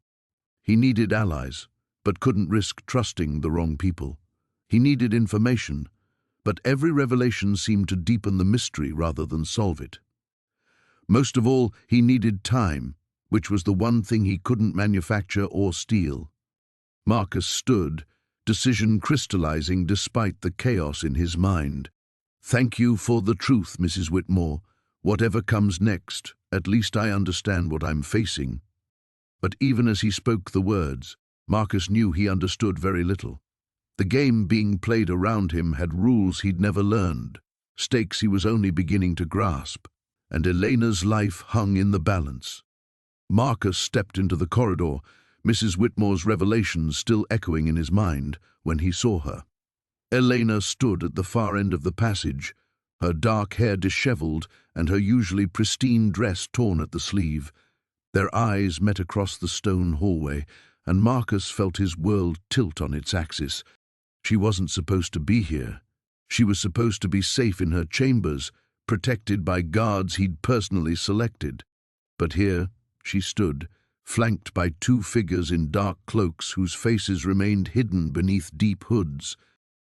A: He needed allies, but couldn't risk trusting the wrong people. He needed information, but every revelation seemed to deepen the mystery rather than solve it. Most of all, he needed time, which was the one thing he couldn't manufacture or steal. Marcus stood, decision crystallizing despite the chaos in his mind. "Thank you for the truth, Mrs. Whitmore. Whatever comes next, at least I understand what I'm facing." But even as he spoke the words, Marcus knew he understood very little. The game being played around him had rules he'd never learned, stakes he was only beginning to grasp, and Elena's life hung in the balance. Marcus stepped into the corridor, Mrs. Whitmore's revelations still echoing in his mind when he saw her. Elena stood at the far end of the passage, her dark hair disheveled and her usually pristine dress torn at the sleeve. Their eyes met across the stone hallway, and Marcus felt his world tilt on its axis. She wasn't supposed to be here. She was supposed to be safe in her chambers, protected by guards he'd personally selected. But here she stood, flanked by two figures in dark cloaks whose faces remained hidden beneath deep hoods.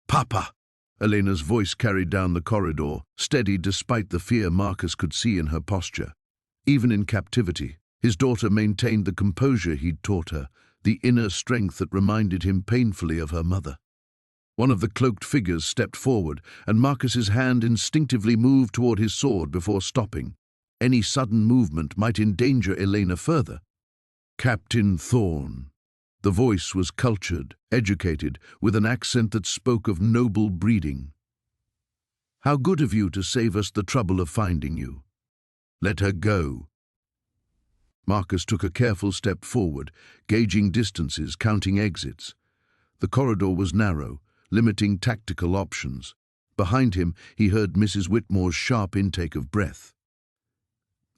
A: "Papa!" Elena's voice carried down the corridor, steady despite the fear Marcus could see in her posture. Even in captivity, his daughter maintained the composure he'd taught her, the inner strength that reminded him painfully of her mother. One of the cloaked figures stepped forward, and Marcus's hand instinctively moved toward his sword before stopping. Any sudden movement might endanger Elena further. "Captain Thorne." The voice was cultured, educated, with an accent that spoke of noble breeding. "How good of you to save us the trouble of finding you. Let her go." Marcus took a careful step forward, gauging distances, counting exits. The corridor was narrow, limiting tactical options. Behind him, he heard Mrs. Whitmore's sharp intake of breath.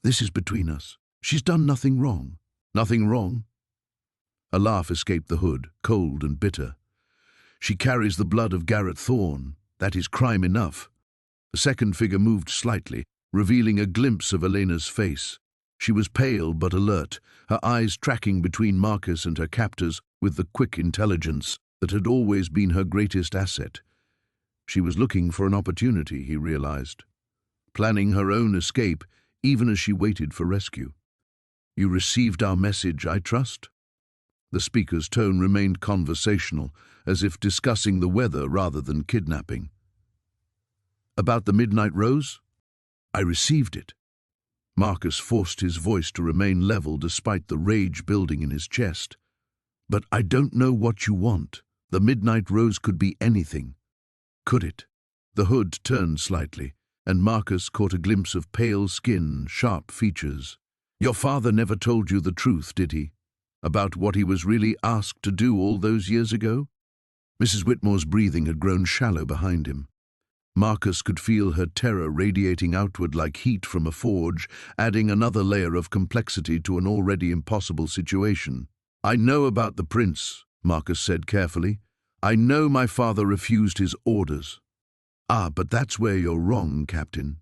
A: "This is between us. She's done nothing wrong." "Nothing wrong?" A laugh escaped the hood, cold and bitter. "She carries the blood of Garrett Thorne. That is crime enough." A second figure moved slightly, revealing a glimpse of Elena's face. She was pale but alert, her eyes tracking between Marcus and her captors with the quick intelligence that had always been her greatest asset. She was looking for an opportunity, he realized, planning her own escape even as she waited for rescue. "You received our message, I trust?" The speaker's tone remained conversational, as if discussing the weather rather than kidnapping. "About the Midnight Rose?" "I received it." Marcus forced his voice to remain level despite the rage building in his chest. "But I don't know what you want. The Midnight Rose could be anything." "Could it?" The hood turned slightly, and Marcus caught a glimpse of pale skin, sharp features. "Your father never told you the truth, did he? About what he was really asked to do all those years ago?" Mrs. Whitmore's breathing had grown shallow behind him. Marcus could feel her terror radiating outward like heat from a forge, adding another layer of complexity to an already impossible situation. "I know about the prince," Marcus said carefully. "I know my father refused his orders." "Ah, but that's where you're wrong, Captain."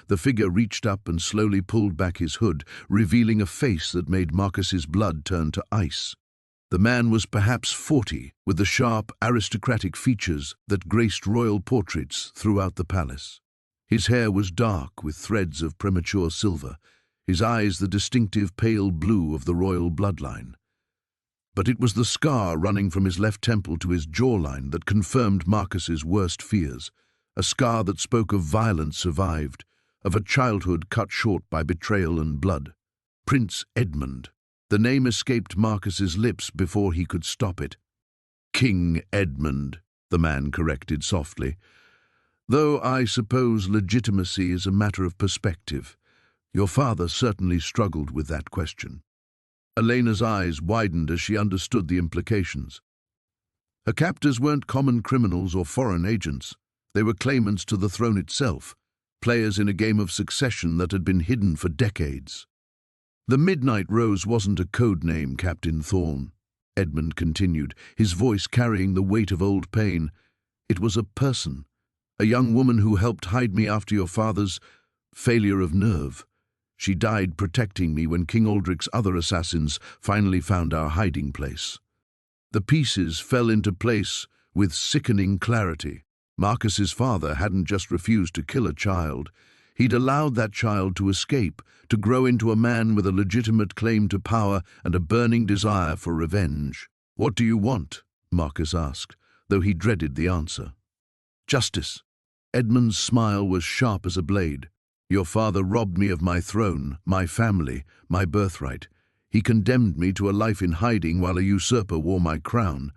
A: The figure reached up and slowly pulled back his hood, revealing a face that made Marcus's blood turn to ice. The man was perhaps 40, with the sharp, aristocratic features that graced royal portraits throughout the palace. His hair was dark with threads of premature silver, his eyes the distinctive pale blue of the royal bloodline. But it was the scar running from his left temple to his jawline that confirmed Marcus's worst fears, a scar that spoke of violence survived, of a childhood cut short by betrayal and blood. Prince Edmund. The name escaped Marcus's lips before he could stop it. "King Edmund," the man corrected softly. "Though I suppose legitimacy is a matter of perspective. Your father certainly struggled with that question." Elena's eyes widened as she understood the implications. Her captors weren't common criminals or foreign agents. They were claimants to the throne itself, players in a game of succession that had been hidden for decades. "The Midnight Rose wasn't a code name, Captain Thorne," Edmund continued, his voice carrying the weight of old pain. "It was a person, a young woman who helped hide me after your father's failure of nerve. She died protecting me when King Aldrich's other assassins finally found our hiding place." The pieces fell into place with sickening clarity. Marcus's father hadn't just refused to kill a child. He'd allowed that child to escape, to grow into a man with a legitimate claim to power and a burning desire for revenge. "What do you want?" Marcus asked, though he dreaded the answer. "Justice." Edmund's smile was sharp as a blade. "Your father robbed me of my throne, my family, my birthright. He condemned me to a life in hiding while a usurper wore my crown.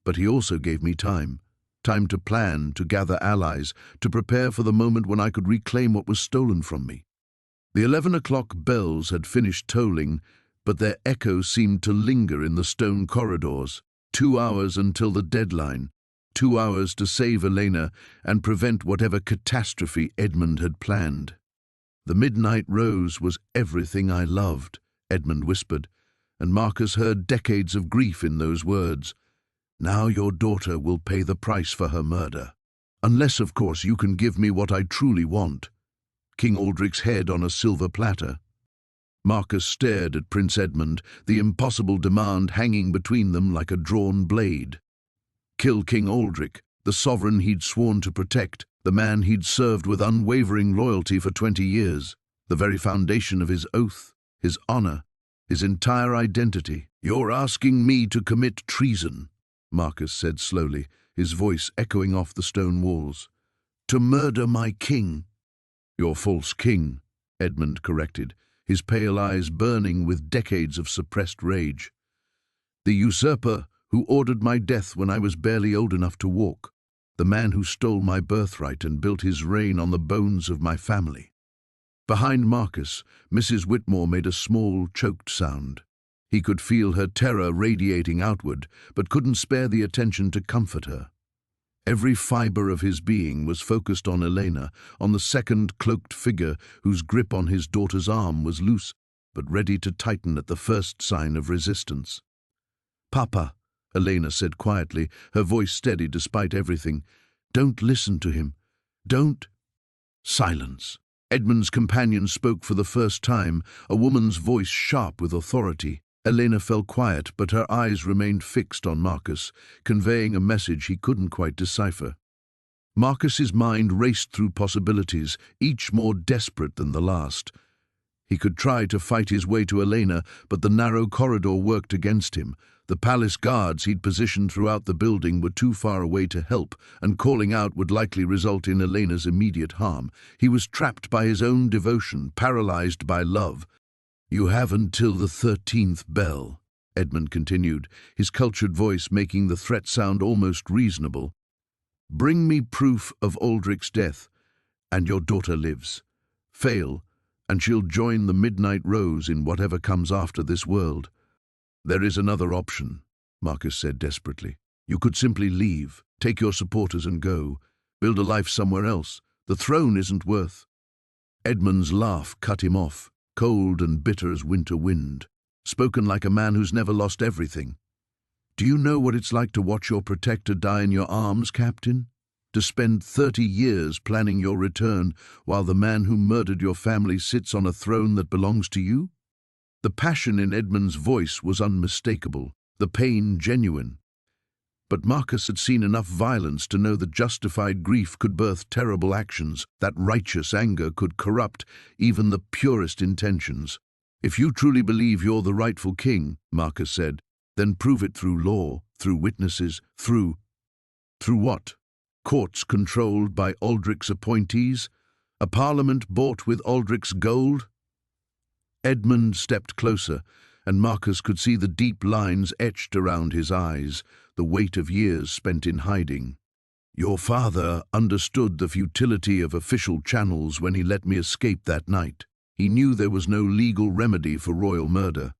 A: But he also gave me time. Time to plan, to gather allies, to prepare for the moment when I could reclaim what was stolen from me." The 11 o'clock bells had finished tolling, but their echo seemed to linger in the stone corridors. 2 hours until the deadline. 2 hours to save Elena and prevent whatever catastrophe Edmund had planned. "The midnight rose was everything I loved," Edmund whispered, and Marcus heard decades of grief in those words. "Now your daughter will pay the price for her murder. Unless, of course, you can give me what I truly want. King Aldric's head on a silver platter." Marcus stared at Prince Edmund, the impossible demand hanging between them like a drawn blade. Kill King Aldric, the sovereign he'd sworn to protect, the man he'd served with unwavering loyalty for 20 years, the very foundation of his oath, his honor, his entire identity. "You're asking me to commit treason," Marcus said slowly, his voice echoing off the stone walls. "To murder my king." "Your false king," Edmund corrected, his pale eyes burning with decades of suppressed rage. "The usurper who ordered my death when I was barely old enough to walk, the man who stole my birthright and built his reign on the bones of my family." Behind Marcus, Mrs. Whitmore made a small, choked sound. He could feel her terror radiating outward, but couldn't spare the attention to comfort her. Every fiber of his being was focused on Elena, on the second cloaked figure whose grip on his daughter's arm was loose, but ready to tighten at the first sign of resistance. "Papa," Elena said quietly, her voice steady despite everything, "don't listen to him. Don't—" Silence. Edmund's companion spoke for the first time, a woman's voice sharp with authority. Elena fell quiet, but her eyes remained fixed on Marcus, conveying a message he couldn't quite decipher. Marcus's mind raced through possibilities, each more desperate than the last. He could try to fight his way to Elena, but the narrow corridor worked against him. The palace guards he'd positioned throughout the building were too far away to help, and calling out would likely result in Elena's immediate harm. He was trapped by his own devotion, paralyzed by love. "You have until the 13th bell," Edmund continued, his cultured voice making the threat sound almost reasonable. "Bring me proof of Aldric's death, and your daughter lives. Fail, and she'll join the Midnight Rose in whatever comes after this world." "There is another option," Marcus said desperately. "You could simply leave, take your supporters and go. Build a life somewhere else. The throne isn't worth—" Edmund's laugh cut him off, cold and bitter as winter wind, spoken like a man who's never lost everything. "Do you know what it's like to watch your protector die in your arms, Captain? To spend 30 years planning your return while the man who murdered your family sits on a throne that belongs to you?" The passion in Edmund's voice was unmistakable, the pain genuine. But Marcus had seen enough violence to know that justified grief could birth terrible actions, that righteous anger could corrupt even the purest intentions. "If you truly believe you're the rightful king," Marcus said, "then prove it through law, through witnesses, through—" "Through what? Courts controlled by Aldric's appointees? A parliament bought with Aldric's gold?" Edmund stepped closer, and Marcus could see the deep lines etched around his eyes, the weight of years spent in hiding. "Your father understood the futility of official channels when he let me escape that night. He knew there was no legal remedy for royal murder."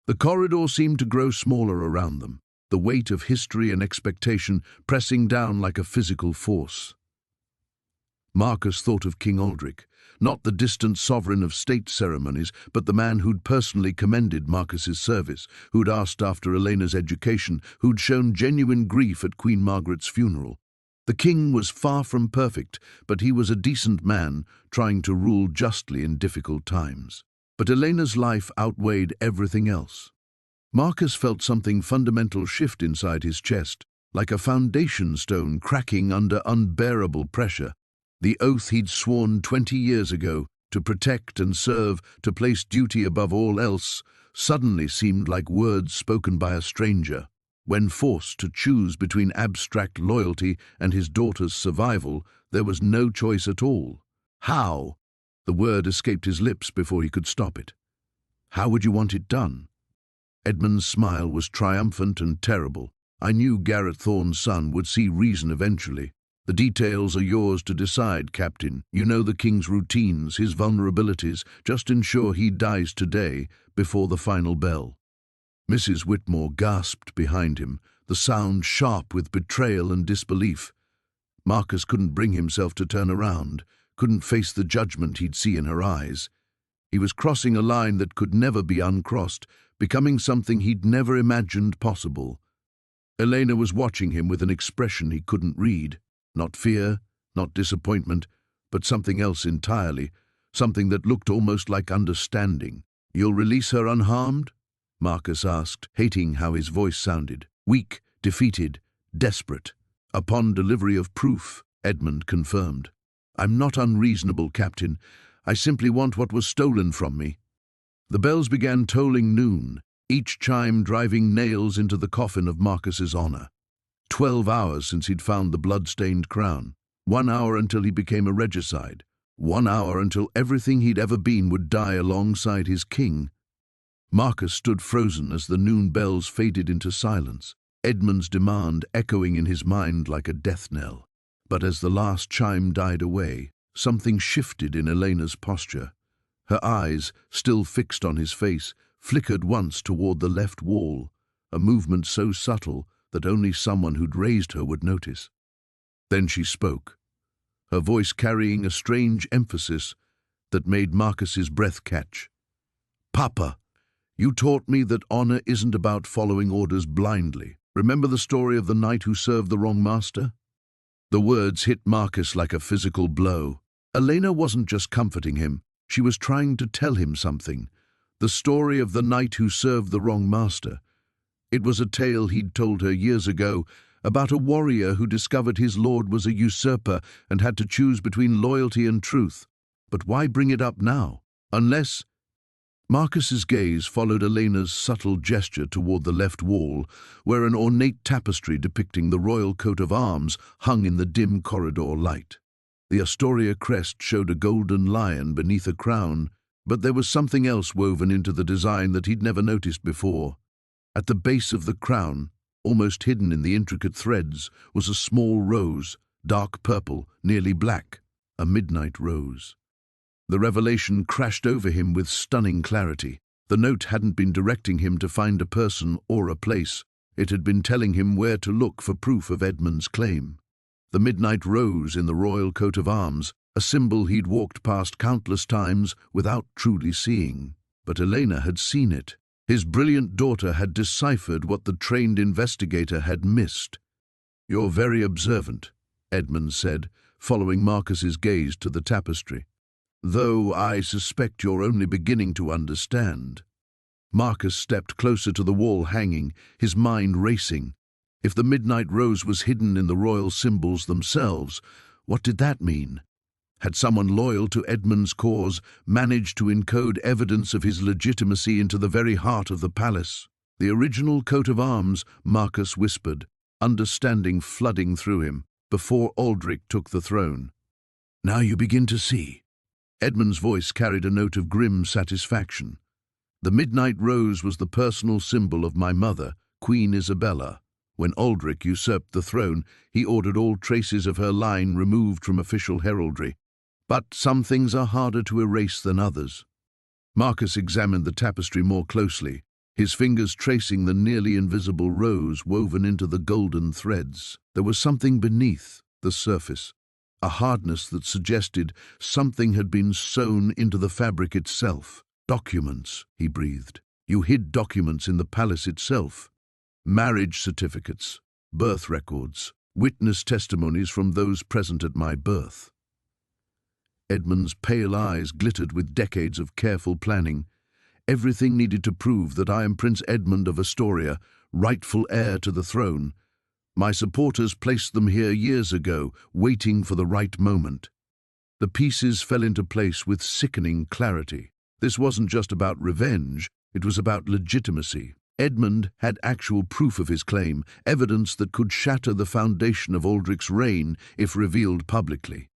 A: The corridor seemed to grow smaller around them, the weight of history and expectation pressing down like a physical force. Marcus thought of King Aldric, not the distant sovereign of state ceremonies, but the man who'd personally commended Marcus's service, who'd asked after Elena's education, who'd shown genuine grief at Queen Margaret's funeral. The king was far from perfect, but he was a decent man, trying to rule justly in difficult times. But Elena's life outweighed everything else. Marcus felt something fundamental shift inside his chest, like a foundation stone cracking under unbearable pressure. The oath he'd sworn 20 years ago, to protect and serve, to place duty above all else, suddenly seemed like words spoken by a stranger. When forced to choose between abstract loyalty and his daughter's survival, there was no choice at all. How? The word escaped his lips before he could stop it. How would you want it done? Edmund's smile was triumphant and terrible. I knew Garrett Thorne's son would see reason eventually. The details are yours to decide, Captain. You know the king's routines, his vulnerabilities. Just ensure he dies today, before the final bell. Mrs. Whitmore gasped behind him, the sound sharp with betrayal and disbelief. Marcus couldn't bring himself to turn around, couldn't face the judgment he'd see in her eyes. He was crossing a line that could never be uncrossed, becoming something he'd never imagined possible. Elena was watching him with an expression he couldn't read. Not fear, not disappointment, but something else entirely, something that looked almost like understanding. "You'll release her unharmed?" Marcus asked, hating how his voice sounded. Weak, defeated, desperate. Upon delivery of proof, Edmund confirmed. "I'm not unreasonable, Captain. I simply want what was stolen from me." The bells began tolling noon, each chime driving nails into the coffin of Marcus's honor. 12 hours since he'd found the blood-stained crown. 1 hour until he became a regicide. 1 hour until everything he'd ever been would die alongside his king. Marcus stood frozen as the noon bells faded into silence, Edmund's demand echoing in his mind like a death knell. But as the last chime died away, something shifted in Elena's posture. Her eyes, still fixed on his face, flickered once toward the left wall, a movement so subtle that only someone who'd raised her would notice. Then she spoke, her voice carrying a strange emphasis that made Marcus's breath catch. "Papa, you taught me that honor isn't about following orders blindly. Remember the story of the knight who served the wrong master?" The words hit Marcus like a physical blow. Elena wasn't just comforting him, she was trying to tell him something. The story of the knight who served the wrong master. It was a tale he'd told her years ago, about a warrior who discovered his lord was a usurper and had to choose between loyalty and truth. But why bring it up now? Unless... Marcus's gaze followed Elena's subtle gesture toward the left wall, where an ornate tapestry depicting the royal coat of arms hung in the dim corridor light. The Astoria crest showed a golden lion beneath a crown, but there was something else woven into the design that he'd never noticed before. At the base of the crown, almost hidden in the intricate threads, was a small rose, dark purple, nearly black, a midnight rose. The revelation crashed over him with stunning clarity. The note hadn't been directing him to find a person or a place. It had been telling him where to look for proof of Edmund's claim. The midnight rose in the royal coat of arms, a symbol he'd walked past countless times without truly seeing. But Elena had seen it. His brilliant daughter had deciphered what the trained investigator had missed. "You're very observant," Edmund said, following Marcus's gaze to the tapestry. "Though I suspect you're only beginning to understand." Marcus stepped closer to the wall hanging, his mind racing. If the midnight rose was hidden in the royal symbols themselves, what did that mean? Had someone loyal to Edmund's cause managed to encode evidence of his legitimacy into the very heart of the palace? The original coat of arms, Marcus whispered, understanding flooding through him, before Aldrich took the throne. "Now you begin to see." Edmund's voice carried a note of grim satisfaction. "The midnight rose was the personal symbol of my mother, Queen Isabella. When Aldrich usurped the throne, he ordered all traces of her line removed from official heraldry. But some things are harder to erase than others." Marcus examined the tapestry more closely, his fingers tracing the nearly invisible rose woven into the golden threads. There was something beneath the surface, a hardness that suggested something had been sewn into the fabric itself. "Documents," he breathed. "You hid documents in the palace itself. Marriage certificates, birth records, witness testimonies from those present at my birth." Edmund's pale eyes glittered with decades of careful planning. "Everything needed to prove that I am Prince Edmund of Astoria, rightful heir to the throne. My supporters placed them here years ago, waiting for the right moment." The pieces fell into place with sickening clarity. This wasn't just about revenge, it was about legitimacy. Edmund had actual proof of his claim, evidence that could shatter the foundation of Aldric's reign if revealed publicly.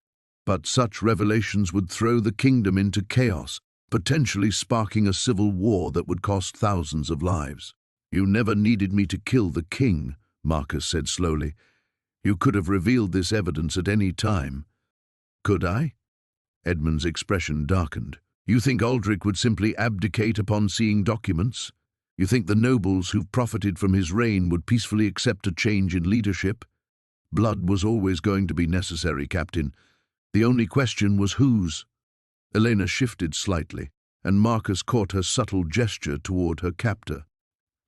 A: But such revelations would throw the kingdom into chaos, potentially sparking a civil war that would cost thousands of lives. "You never needed me to kill the king," Marcus said slowly. "You could have revealed this evidence at any time." "Could I?" Edmund's expression darkened. "You think Aldric would simply abdicate upon seeing documents? You think the nobles who've profited from his reign would peacefully accept a change in leadership? Blood was always going to be necessary, Captain. The only question was whose." Elena shifted slightly, and Marcus caught her subtle gesture toward her captor.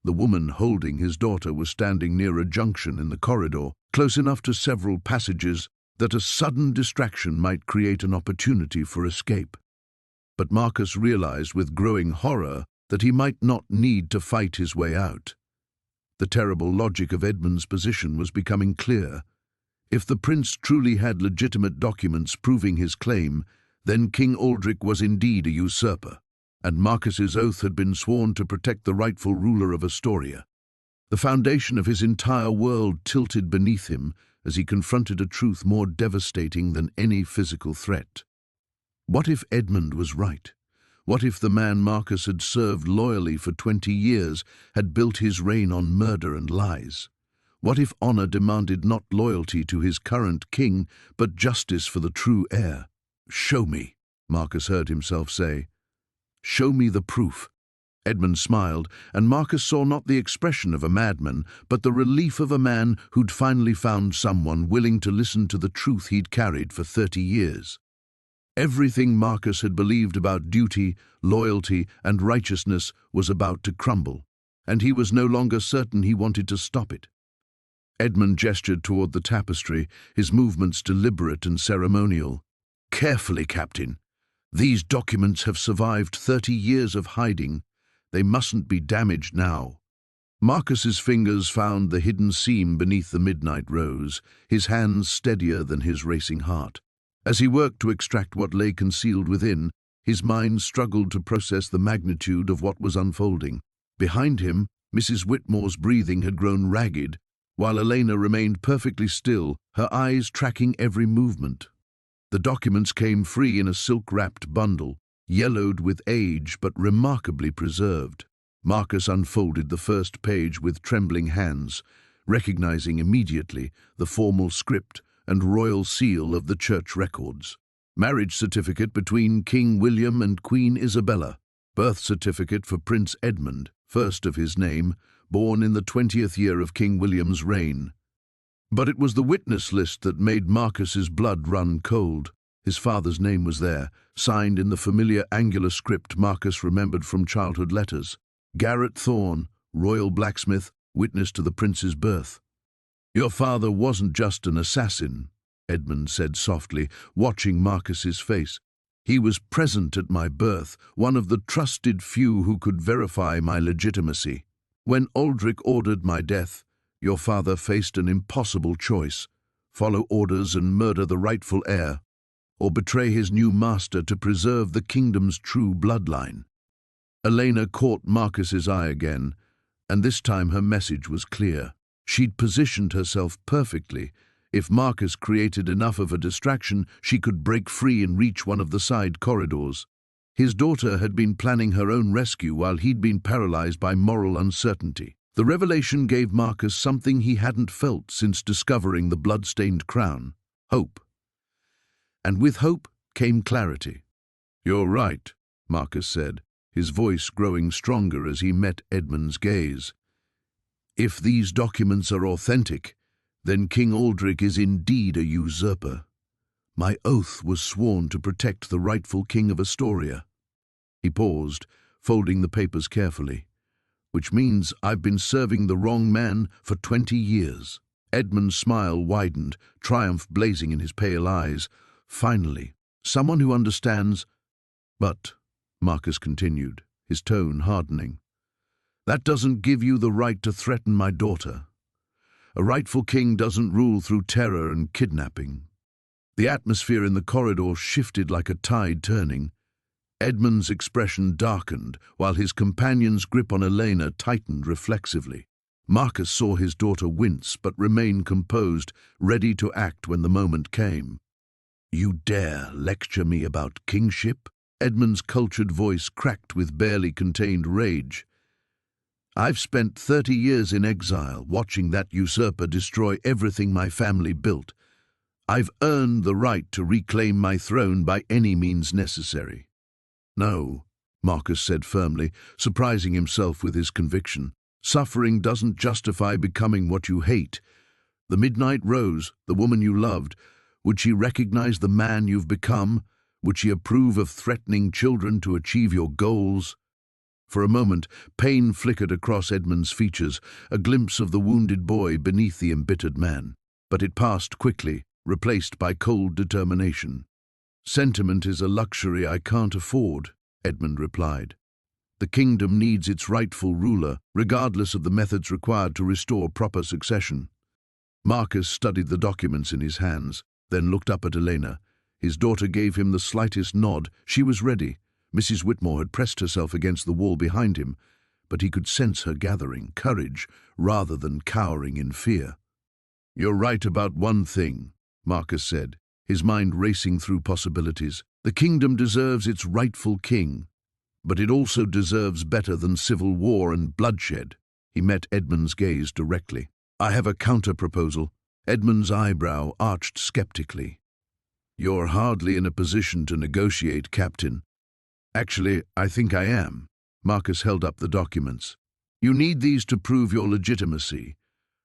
A: The woman holding his daughter was standing near a junction in the corridor, close enough to several passages that a sudden distraction might create an opportunity for escape. But Marcus realized with growing horror that he might not need to fight his way out. The terrible logic of Edmund's position was becoming clear. If the prince truly had legitimate documents proving his claim, then King Aldric was indeed a usurper, and Marcus's oath had been sworn to protect the rightful ruler of Astoria. The foundation of his entire world tilted beneath him as he confronted a truth more devastating than any physical threat. What if Edmund was right? What if the man Marcus had served loyally for 20 years had built his reign on murder and lies? What if honor demanded not loyalty to his current king, but justice for the true heir? "Show me," Marcus heard himself say. "Show me the proof." Edmund smiled, and Marcus saw not the expression of a madman, but the relief of a man who'd finally found someone willing to listen to the truth he'd carried for 30 years. Everything Marcus had believed about duty, loyalty, and righteousness was about to crumble, and he was no longer certain he wanted to stop it. Edmund gestured toward the tapestry, his movements deliberate and ceremonial. "Carefully, Captain. These documents have survived 30 years of hiding. They mustn't be damaged now." Marcus's fingers found the hidden seam beneath the midnight rose, his hands steadier than his racing heart. As he worked to extract what lay concealed within, his mind struggled to process the magnitude of what was unfolding. Behind him, Mrs. Whitmore's breathing had grown ragged, while Elena remained perfectly still, her eyes tracking every movement. The documents came free in a silk-wrapped bundle, yellowed with age but remarkably preserved. Marcus unfolded the first page with trembling hands, recognizing immediately the formal script and royal seal of the church records. Marriage certificate between King William and Queen Isabella. Birth certificate for Prince Edmund, first of his name, born in the 20th year of King William's reign. But it was the witness list that made Marcus's blood run cold. His father's name was there, signed in the familiar angular script Marcus remembered from childhood letters. Garrett Thorne, royal blacksmith, witness to the prince's birth. "Your father wasn't just an assassin," Edmund said softly, watching Marcus's face. "He was present at my birth, one of the trusted few who could verify my legitimacy. When Aldric ordered my death, your father faced an impossible choice: follow orders and murder the rightful heir, or betray his new master to preserve the kingdom's true bloodline." Elena caught Marcus's eye again, and this time her message was clear. She'd positioned herself perfectly. If Marcus created enough of a distraction, she could break free and reach one of the side corridors. His daughter had been planning her own rescue while he'd been paralyzed by moral uncertainty. The revelation gave Marcus something he hadn't felt since discovering the bloodstained crown: hope. And with hope came clarity. "You're right," Marcus said, his voice growing stronger as he met Edmund's gaze. "If these documents are authentic, then King Aldric is indeed a usurper. My oath was sworn to protect the rightful king of Astoria." He paused, folding the papers carefully. "Which means I've been serving the wrong man for 20 years. Edmund's smile widened, triumph blazing in his pale eyes. "Finally, someone who understands." "But," Marcus continued, his tone hardening, "that doesn't give you the right to threaten my daughter. A rightful king doesn't rule through terror and kidnapping. The atmosphere in the corridor shifted like a tide turning. Edmund's expression darkened, while his companion's grip on Elena tightened reflexively. Marcus saw his daughter wince, but remain composed, ready to act when the moment came. "You dare lecture me about kingship?" Edmund's cultured voice cracked with barely contained rage. "I've spent 30 years in exile, watching that usurper destroy everything my family built. I've earned the right to reclaim my throne by any means necessary." "No," Marcus said firmly, surprising himself with his conviction. "Suffering doesn't justify becoming what you hate. The Midnight Rose, the woman you loved, would she recognize the man you've become? Would she approve of threatening children to achieve your goals?" For a moment, pain flickered across Edmund's features, a glimpse of the wounded boy beneath the embittered man. But it passed quickly, replaced by cold determination. "Sentiment is a luxury I can't afford," Edmund replied. "The kingdom needs its rightful ruler, regardless of the methods required to restore proper succession." Marcus studied the documents in his hands, then looked up at Elena. His daughter gave him the slightest nod. She was ready. Mrs. Whitmore had pressed herself against the wall behind him, but he could sense her gathering courage rather than cowering in fear. "You're right about one thing," Marcus said, his mind racing through possibilities. "The kingdom deserves its rightful king, but it also deserves better than civil war and bloodshed." He met Edmund's gaze directly. "I have a counter-proposal." Edmund's eyebrow arched skeptically. "You're hardly in a position to negotiate, Captain." "Actually, I think I am." Marcus held up the documents. "You need these to prove your legitimacy.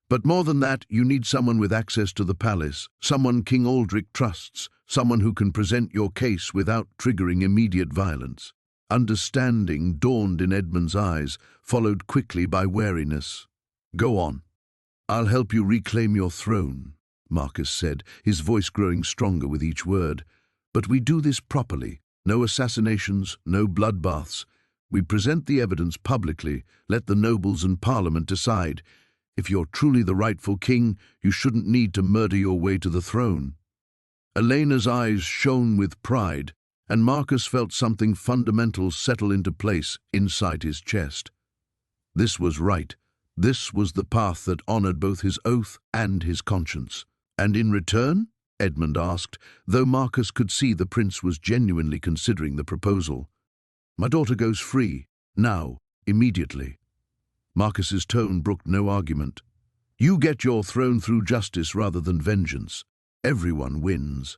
A: But more than that, you need someone with access to the palace, someone King Aldrich trusts, someone who can present your case without triggering immediate violence." Understanding dawned in Edmund's eyes, followed quickly by wariness. "Go on." "I'll help you reclaim your throne," Marcus said, his voice growing stronger with each word. "But we do this properly. No assassinations, no bloodbaths. We present the evidence publicly, let the nobles and Parliament decide. If you're truly the rightful king, you shouldn't need to murder your way to the throne." Elena's eyes shone with pride, and Marcus felt something fundamental settle into place inside his chest. This was right. This was the path that honored both his oath and his conscience. "And in return?" Edmund asked, though Marcus could see the prince was genuinely considering the proposal. "My daughter goes free, now, immediately." Marcus's tone brooked no argument. "You get your throne through justice rather than vengeance. Everyone wins."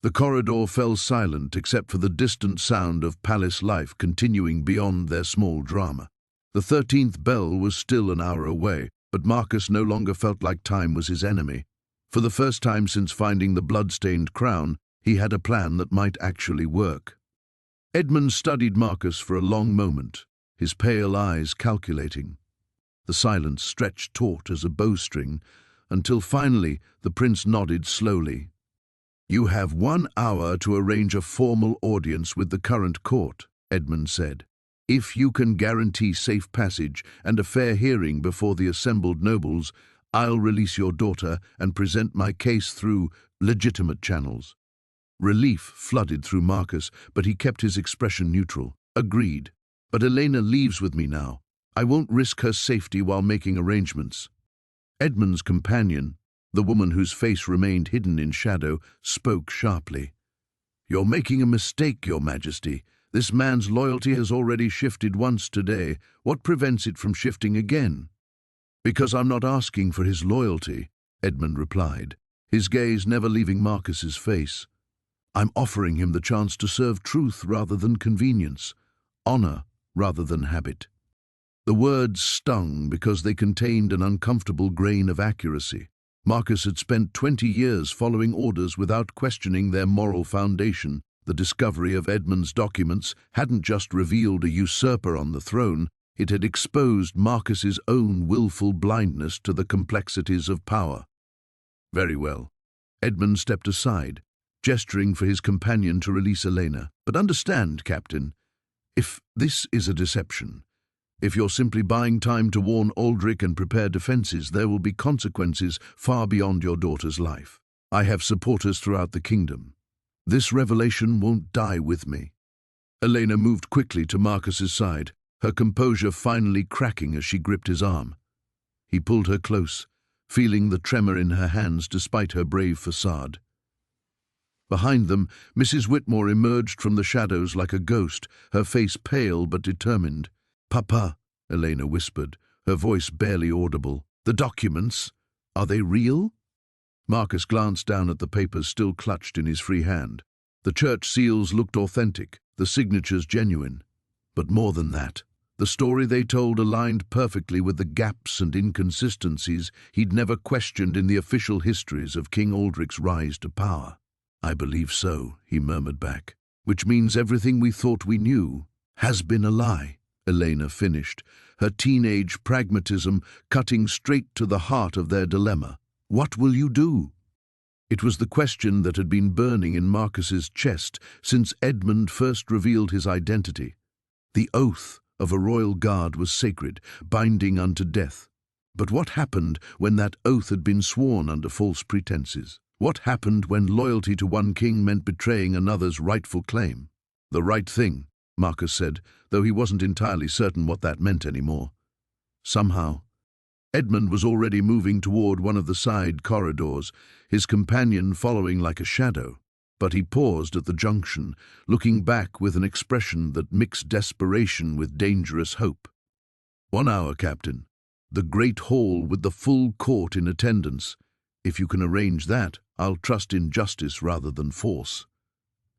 A: The corridor fell silent except for the distant sound of palace life continuing beyond their small drama. The 13th bell was still an hour away, but Marcus no longer felt like time was his enemy. For the first time since finding the bloodstained crown, he had a plan that might actually work. Edmund studied Marcus for a long moment, his pale eyes calculating. The silence stretched taut as a bowstring, until finally the prince nodded slowly. "You have 1 hour to arrange a formal audience with the current court," Edmund said. "If you can guarantee safe passage and a fair hearing before the assembled nobles, I'll release your daughter and present my case through legitimate channels." Relief flooded through Marcus, but he kept his expression neutral. "Agreed. But Elena leaves with me now. I won't risk her safety while making arrangements." Edmund's companion, the woman whose face remained hidden in shadow, spoke sharply. "You're making a mistake, Your Majesty. This man's loyalty has already shifted once today. What prevents it from shifting again?" "Because I'm not asking for his loyalty," Edmund replied, his gaze never leaving Marcus's face. "I'm offering him the chance to serve truth rather than convenience, honor rather than habit." The words stung because they contained an uncomfortable grain of accuracy. Marcus had spent 20 years following orders without questioning their moral foundation. The discovery of Edmund's documents hadn't just revealed a usurper on the throne, it had exposed Marcus's own willful blindness to the complexities of power. "Very well." Edmund stepped aside, gesturing for his companion to release Elena. "But understand, Captain, if this is a deception, if you're simply buying time to warn Aldrich and prepare defenses, there will be consequences far beyond your daughter's life." I have supporters throughout the kingdom. This revelation won't die with me." Elena moved quickly to Marcus's side, her composure finally cracking as she gripped his arm. He pulled her close, feeling the tremor in her hands despite her brave facade. Behind them, Mrs. Whitmore emerged from the shadows like a ghost, her face pale but determined. "Papa," Elena whispered, her voice barely audible. "The documents, are they real?" Marcus glanced down at the papers still clutched in his free hand. The church seals looked authentic, the signatures genuine. But more than that, the story they told aligned perfectly with the gaps and inconsistencies he'd never questioned in the official histories of King Aldric's rise to power. "I believe so," he murmured back. "Which means everything we thought we knew has been a lie," Elena finished, her teenage pragmatism cutting straight to the heart of their dilemma. "What will you do?" It was the question that had been burning in Marcus's chest since Edmund first revealed his identity. The oath of a royal guard was sacred, binding unto death. But what happened when that oath had been sworn under false pretenses? What happened when loyalty to one king meant betraying another's rightful claim? "The right thing," Marcus said, though he wasn't entirely certain what that meant anymore. Somehow, Edmund was already moving toward one of the side corridors, his companion following like a shadow. But he paused at the junction, looking back with an expression that mixed desperation with dangerous hope. "1 hour, Captain. The great hall with the full court in attendance. If you can arrange that, I'll trust in justice rather than force."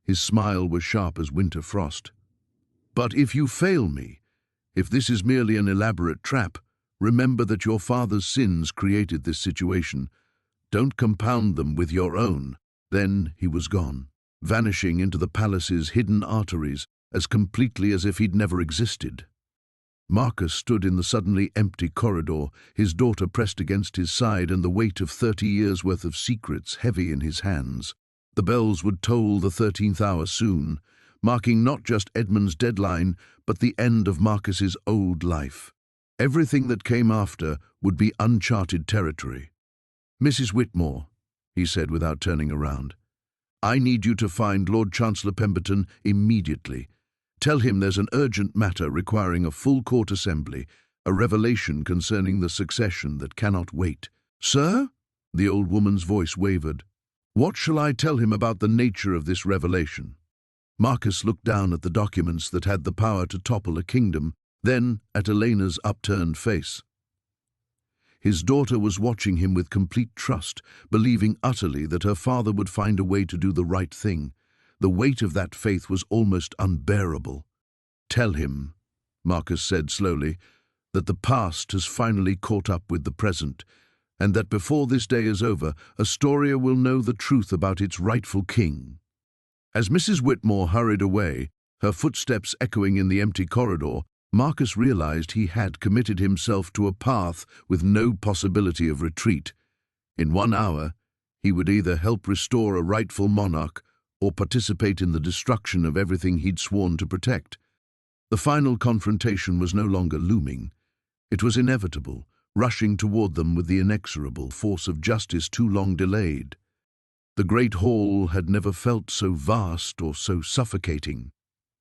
A: His smile was sharp as winter frost. "But if you fail me, if this is merely an elaborate trap, remember that your father's sins created this situation. Don't compound them with your own." Then he was gone, vanishing into the palace's hidden arteries as completely as if he'd never existed. Marcus stood in the suddenly empty corridor, his daughter pressed against his side and the weight of 30 years' worth of secrets heavy in his hands. The bells would toll the 13th hour soon, marking not just Edmund's deadline, but the end of Marcus's old life. Everything that came after would be uncharted territory. "Mrs. Whitmore," he said without turning around, "I need you to find Lord Chancellor Pemberton immediately. Tell him there's an urgent matter requiring a full court assembly, a revelation concerning the succession that cannot wait." "Sir?" The old woman's voice wavered. "What shall I tell him about the nature of this revelation?" Marcus looked down at the documents that had the power to topple a kingdom, then at Elena's upturned face. His daughter was watching him with complete trust, believing utterly that her father would find a way to do the right thing. The weight of that faith was almost unbearable. "Tell him," Marcus said slowly, "that the past has finally caught up with the present, and that before this day is over, Astoria will know the truth about its rightful king." As Mrs. Whitmore hurried away, her footsteps echoing in the empty corridor, Marcus realized he had committed himself to a path with no possibility of retreat. In 1 hour, he would either help restore a rightful monarch or participate in the destruction of everything he'd sworn to protect. The final confrontation was no longer looming. It was inevitable, rushing toward them with the inexorable force of justice too long delayed. The great hall had never felt so vast or so suffocating.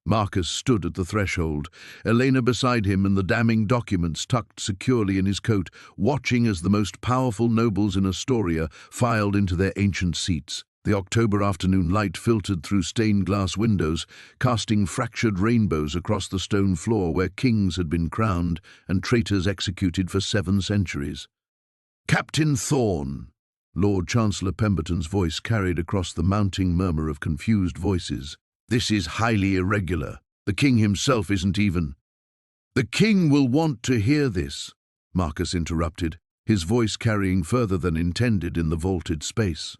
A: Marcus stood at the threshold, Elena beside him and the damning documents tucked securely in his coat, watching as the most powerful nobles in Astoria filed into their ancient seats. The October afternoon light filtered through stained glass windows, casting fractured rainbows across the stone floor where kings had been crowned and traitors executed for 7 centuries. "Captain Thorne!" Lord Chancellor Pemberton's voice carried across the mounting murmur of confused voices. "This is highly irregular. The king himself isn't even—" "The king will want to hear this," Marcus interrupted, his voice carrying further than intended in the vaulted space.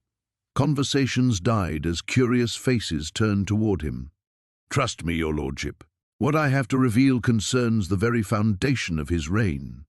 A: Conversations died as curious faces turned toward him. "Trust me, your lordship. What I have to reveal concerns the very foundation of his reign."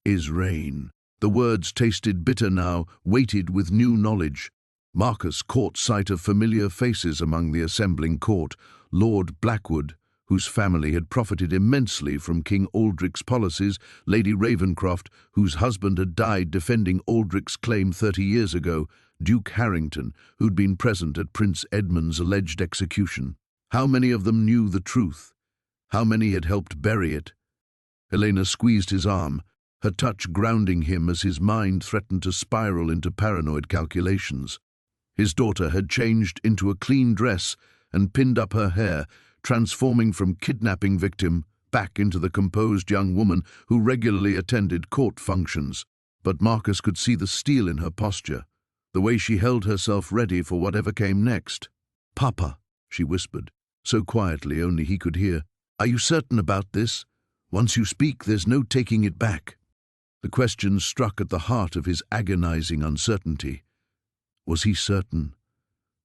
A: His reign. The words tasted bitter now, weighted with new knowledge. Marcus caught sight of familiar faces among the assembling court. Lord Blackwood, whose family had profited immensely from King Aldric's policies, Lady Ravencroft, whose husband had died defending Aldric's claim 30 years ago, Duke Harrington, who'd been present at Prince Edmund's alleged execution. How many of them knew the truth? How many had helped bury it? Elena squeezed his arm, her touch grounding him as his mind threatened to spiral into paranoid calculations. His daughter had changed into a clean dress and pinned up her hair, transforming from kidnapping victim back into the composed young woman who regularly attended court functions. But Marcus could see the steel in her posture, the way she held herself ready for whatever came next. "Papa," she whispered, so quietly only he could hear, "are you certain about this? Once you speak, there's no taking it back." The question struck at the heart of his agonizing uncertainty. Was he certain?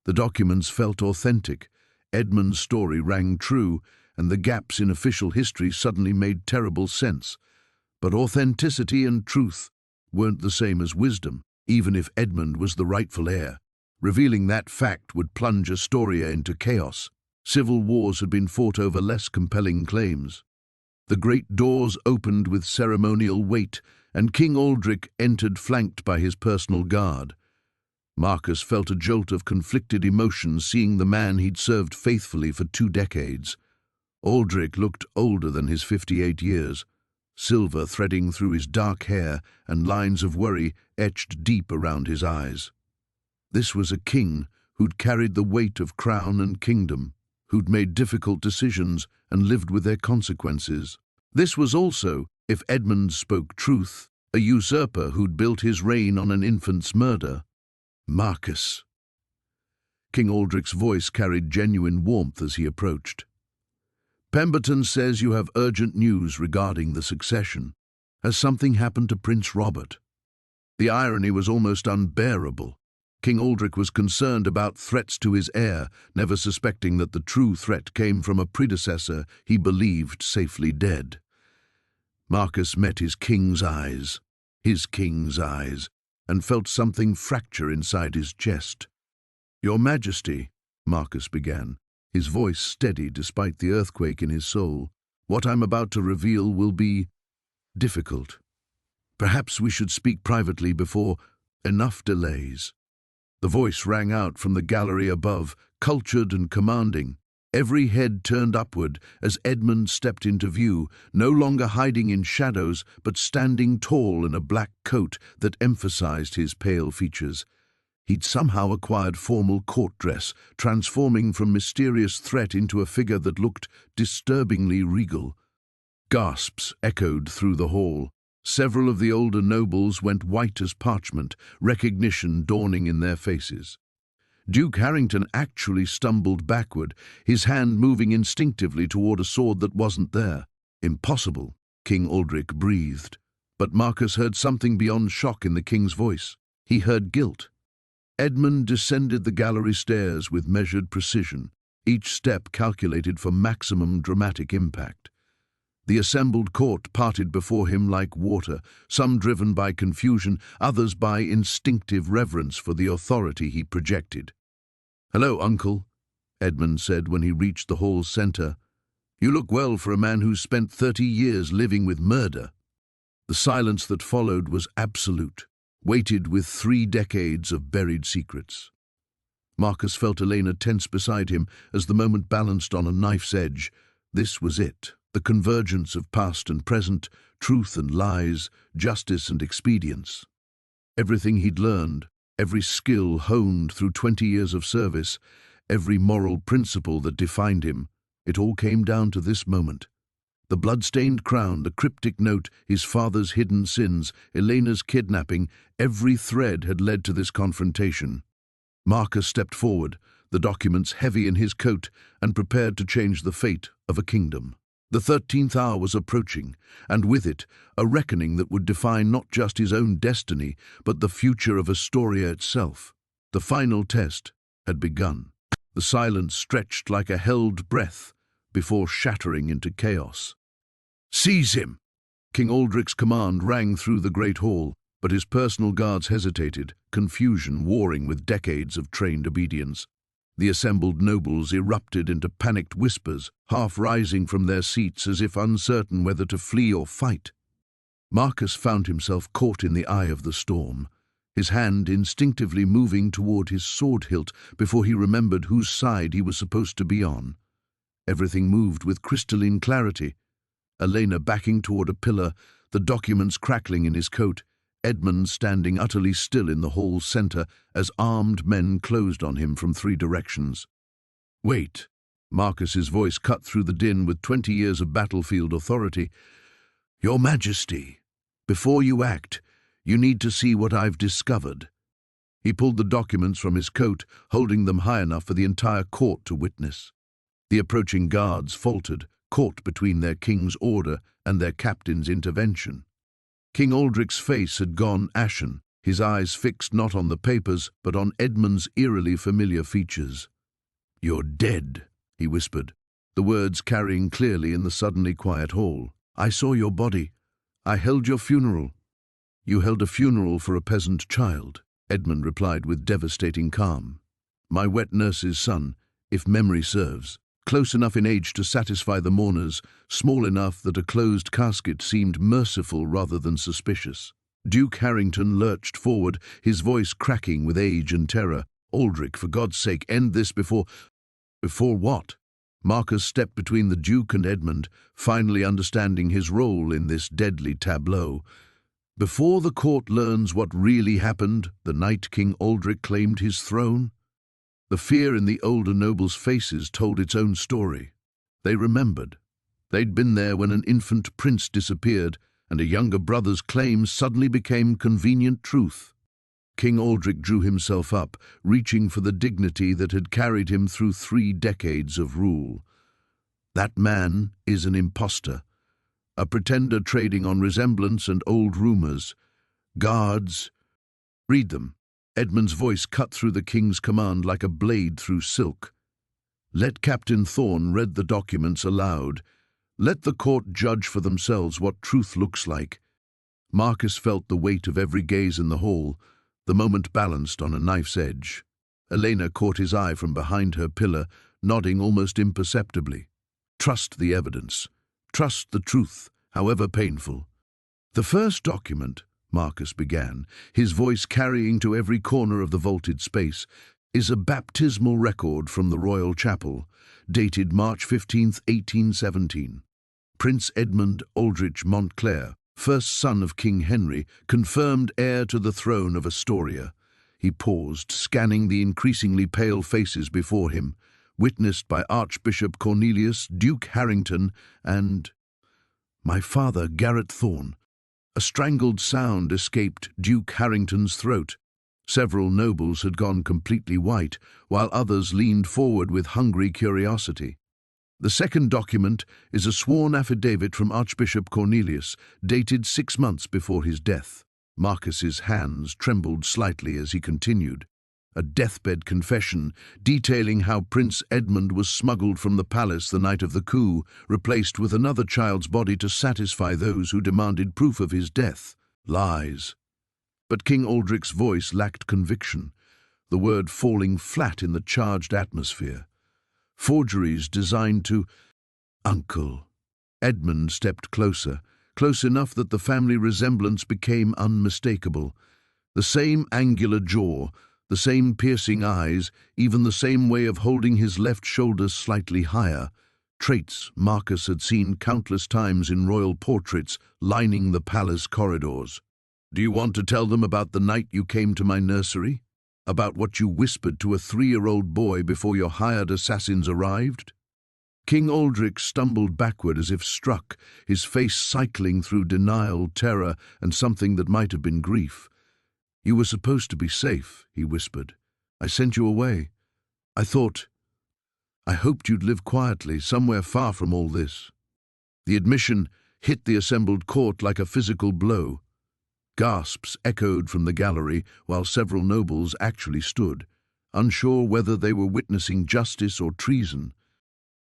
A: The documents felt authentic. Edmund's story rang true, and the gaps in official history suddenly made terrible sense. But authenticity and truth weren't the same as wisdom, even if Edmund was the rightful heir. Revealing that fact would plunge Astoria into chaos. Civil wars had been fought over less compelling claims. The great doors opened with ceremonial weight, and King Aldrich entered flanked by his personal guard. Marcus felt a jolt of conflicted emotions seeing the man he'd served faithfully for 2 decades. Aldrich looked older than his 58 years, silver threading through his dark hair and lines of worry etched deep around his eyes. This was a king who'd carried the weight of crown and kingdom, who'd made difficult decisions and lived with their consequences. This was also, if Edmund spoke truth, a usurper who'd built his reign on an infant's murder. Marcus. King Aldrich's voice carried genuine warmth as he approached. "Pemberton says you have urgent news regarding the succession. Has something happened to Prince Robert?" The irony was almost unbearable. King Aldrich was concerned about threats to his heir, never suspecting that the true threat came from a predecessor he believed safely dead. Marcus met his king's eyes, and felt something fracture inside his chest. "Your Majesty," Marcus began, his voice steady despite the earthquake in his soul, "what I'm about to reveal will be difficult. Perhaps we should speak privately before enough delays." The voice rang out from the gallery above, cultured and commanding. Every head turned upward as Edmund stepped into view, no longer hiding in shadows, but standing tall in a black coat that emphasized his pale features. He'd somehow acquired formal court dress, transforming from mysterious threat into a figure that looked disturbingly regal. Gasps echoed through the hall. Several of the older nobles went white as parchment, recognition dawning in their faces. Duke Harrington actually stumbled backward, his hand moving instinctively toward a sword that wasn't there. "Impossible," King Aldrich breathed. But Marcus heard something beyond shock in the king's voice. He heard guilt. Edmund descended the gallery stairs with measured precision, each step calculated for maximum dramatic impact. The assembled court parted before him like water, some driven by confusion, others by instinctive reverence for the authority he projected. "Hello, Uncle," Edmund said when he reached the hall's center. "You look well for a man who's spent 30 years living with murder." The silence that followed was absolute, weighted with 3 decades of buried secrets. Marcus felt Elena tense beside him as the moment balanced on a knife's edge. This was it. The convergence of past and present, truth and lies, justice and expedience. Everything he'd learned, every skill honed through 20 years of service, every moral principle that defined him, it all came down to this moment. The bloodstained crown, the cryptic note, his father's hidden sins, Elena's kidnapping, every thread had led to this confrontation. Marcus stepped forward, the documents heavy in his coat, and prepared to change the fate of a kingdom. The 13th hour was approaching, and with it, a reckoning that would define not just his own destiny, but the future of Astoria itself. The final test had begun. The silence stretched like a held breath before shattering into chaos. "Seize him!" King Aldrich's command rang through the great hall, but his personal guards hesitated, confusion warring with decades of trained obedience. The assembled nobles erupted into panicked whispers, half rising from their seats as if uncertain whether to flee or fight. Marcus found himself caught in the eye of the storm. his hand instinctively moving toward his sword hilt before he remembered whose side he was supposed to be on. Everything moved with crystalline clarity. Elena backing toward a pillar, the documents crackling in his coat, Edmund standing utterly still in the hall's center as armed men closed on him from 3 directions. "Wait," Marcus's voice cut through the din with 20 years of battlefield authority. "Your Majesty, before you act, you need to see what I've discovered." He pulled the documents from his coat, holding them high enough for the entire court to witness. The approaching guards faltered, caught between their king's order and their captain's intervention. King Aldric's face had gone ashen, his eyes fixed not on the papers, but on Edmund's eerily familiar features. "You're dead," he whispered, the words carrying clearly in the suddenly quiet hall. "I saw your body. I held your funeral." "You held a funeral for a peasant child," Edmund replied with devastating calm. "My wet nurse's son, if memory serves. Close enough in age to satisfy the mourners, small enough that a closed casket seemed merciful rather than suspicious." Duke Harrington lurched forward, his voice cracking with age and terror. "Aldric, for God's sake, end this before—" "Before what?" Marcus stepped between the Duke and Edmund, finally understanding his role in this deadly tableau. "Before the court learns what really happened the night King Aldric claimed his throne." The fear in the older nobles' faces told its own story. They remembered. They'd been there when an infant prince disappeared, and a younger brother's claims suddenly became convenient truth. King Aldric drew himself up, reaching for the dignity that had carried him through 3 decades of rule. "That man is an impostor, a pretender trading on resemblance and old rumors. Guards, read them." Edmund's voice cut through the king's command like a blade through silk. Let Captain Thorne read the documents aloud. Let the court judge for themselves what truth looks like. Marcus felt the weight of every gaze in the hall, the moment balanced on a knife's edge. Elena caught his eye from behind her pillar, nodding almost imperceptibly. "Trust the evidence. Trust the truth, however painful." "The first document," Marcus began, his voice carrying to every corner of the vaulted space, "is a baptismal record from the Royal Chapel, dated March 15, 1817. Prince Edmund Aldrich Montclair, first son of King Henry, confirmed heir to the throne of Astoria." He paused, scanning the increasingly pale faces before him, witnessed by Archbishop Cornelius, Duke Harrington, and my father, Garrett Thorne. A strangled sound escaped Duke Harrington's throat. Several nobles had gone completely white, while others leaned forward with hungry curiosity. "The second document is a sworn affidavit from Archbishop Cornelius, dated 6 months before his death." Marcus's hands trembled slightly as he continued. "A deathbed confession detailing how Prince Edmund was smuggled from the palace the night of the coup, replaced with another child's body to satisfy those who demanded proof of his death. Lies." But King Aldric's voice lacked conviction, the word falling flat in the charged atmosphere. "Forgeries designed to—" "Uncle." Edmund stepped closer, close enough that the family resemblance became unmistakable. The same angular jaw, the same piercing eyes, even the same way of holding his left shoulder slightly higher, traits Marcus had seen countless times in royal portraits lining the palace corridors. "Do you want to tell them about the night you came to my nursery? About what you whispered to a 3-year-old boy before your hired assassins arrived?" King Aldric stumbled backward as if struck, his face cycling through denial, terror, and something that might have been grief. "You were supposed to be safe," he whispered. "I sent you away. I hoped you'd live quietly, somewhere far from all this." The admission hit the assembled court like a physical blow. Gasps echoed from the gallery while several nobles actually stood, unsure whether they were witnessing justice or treason.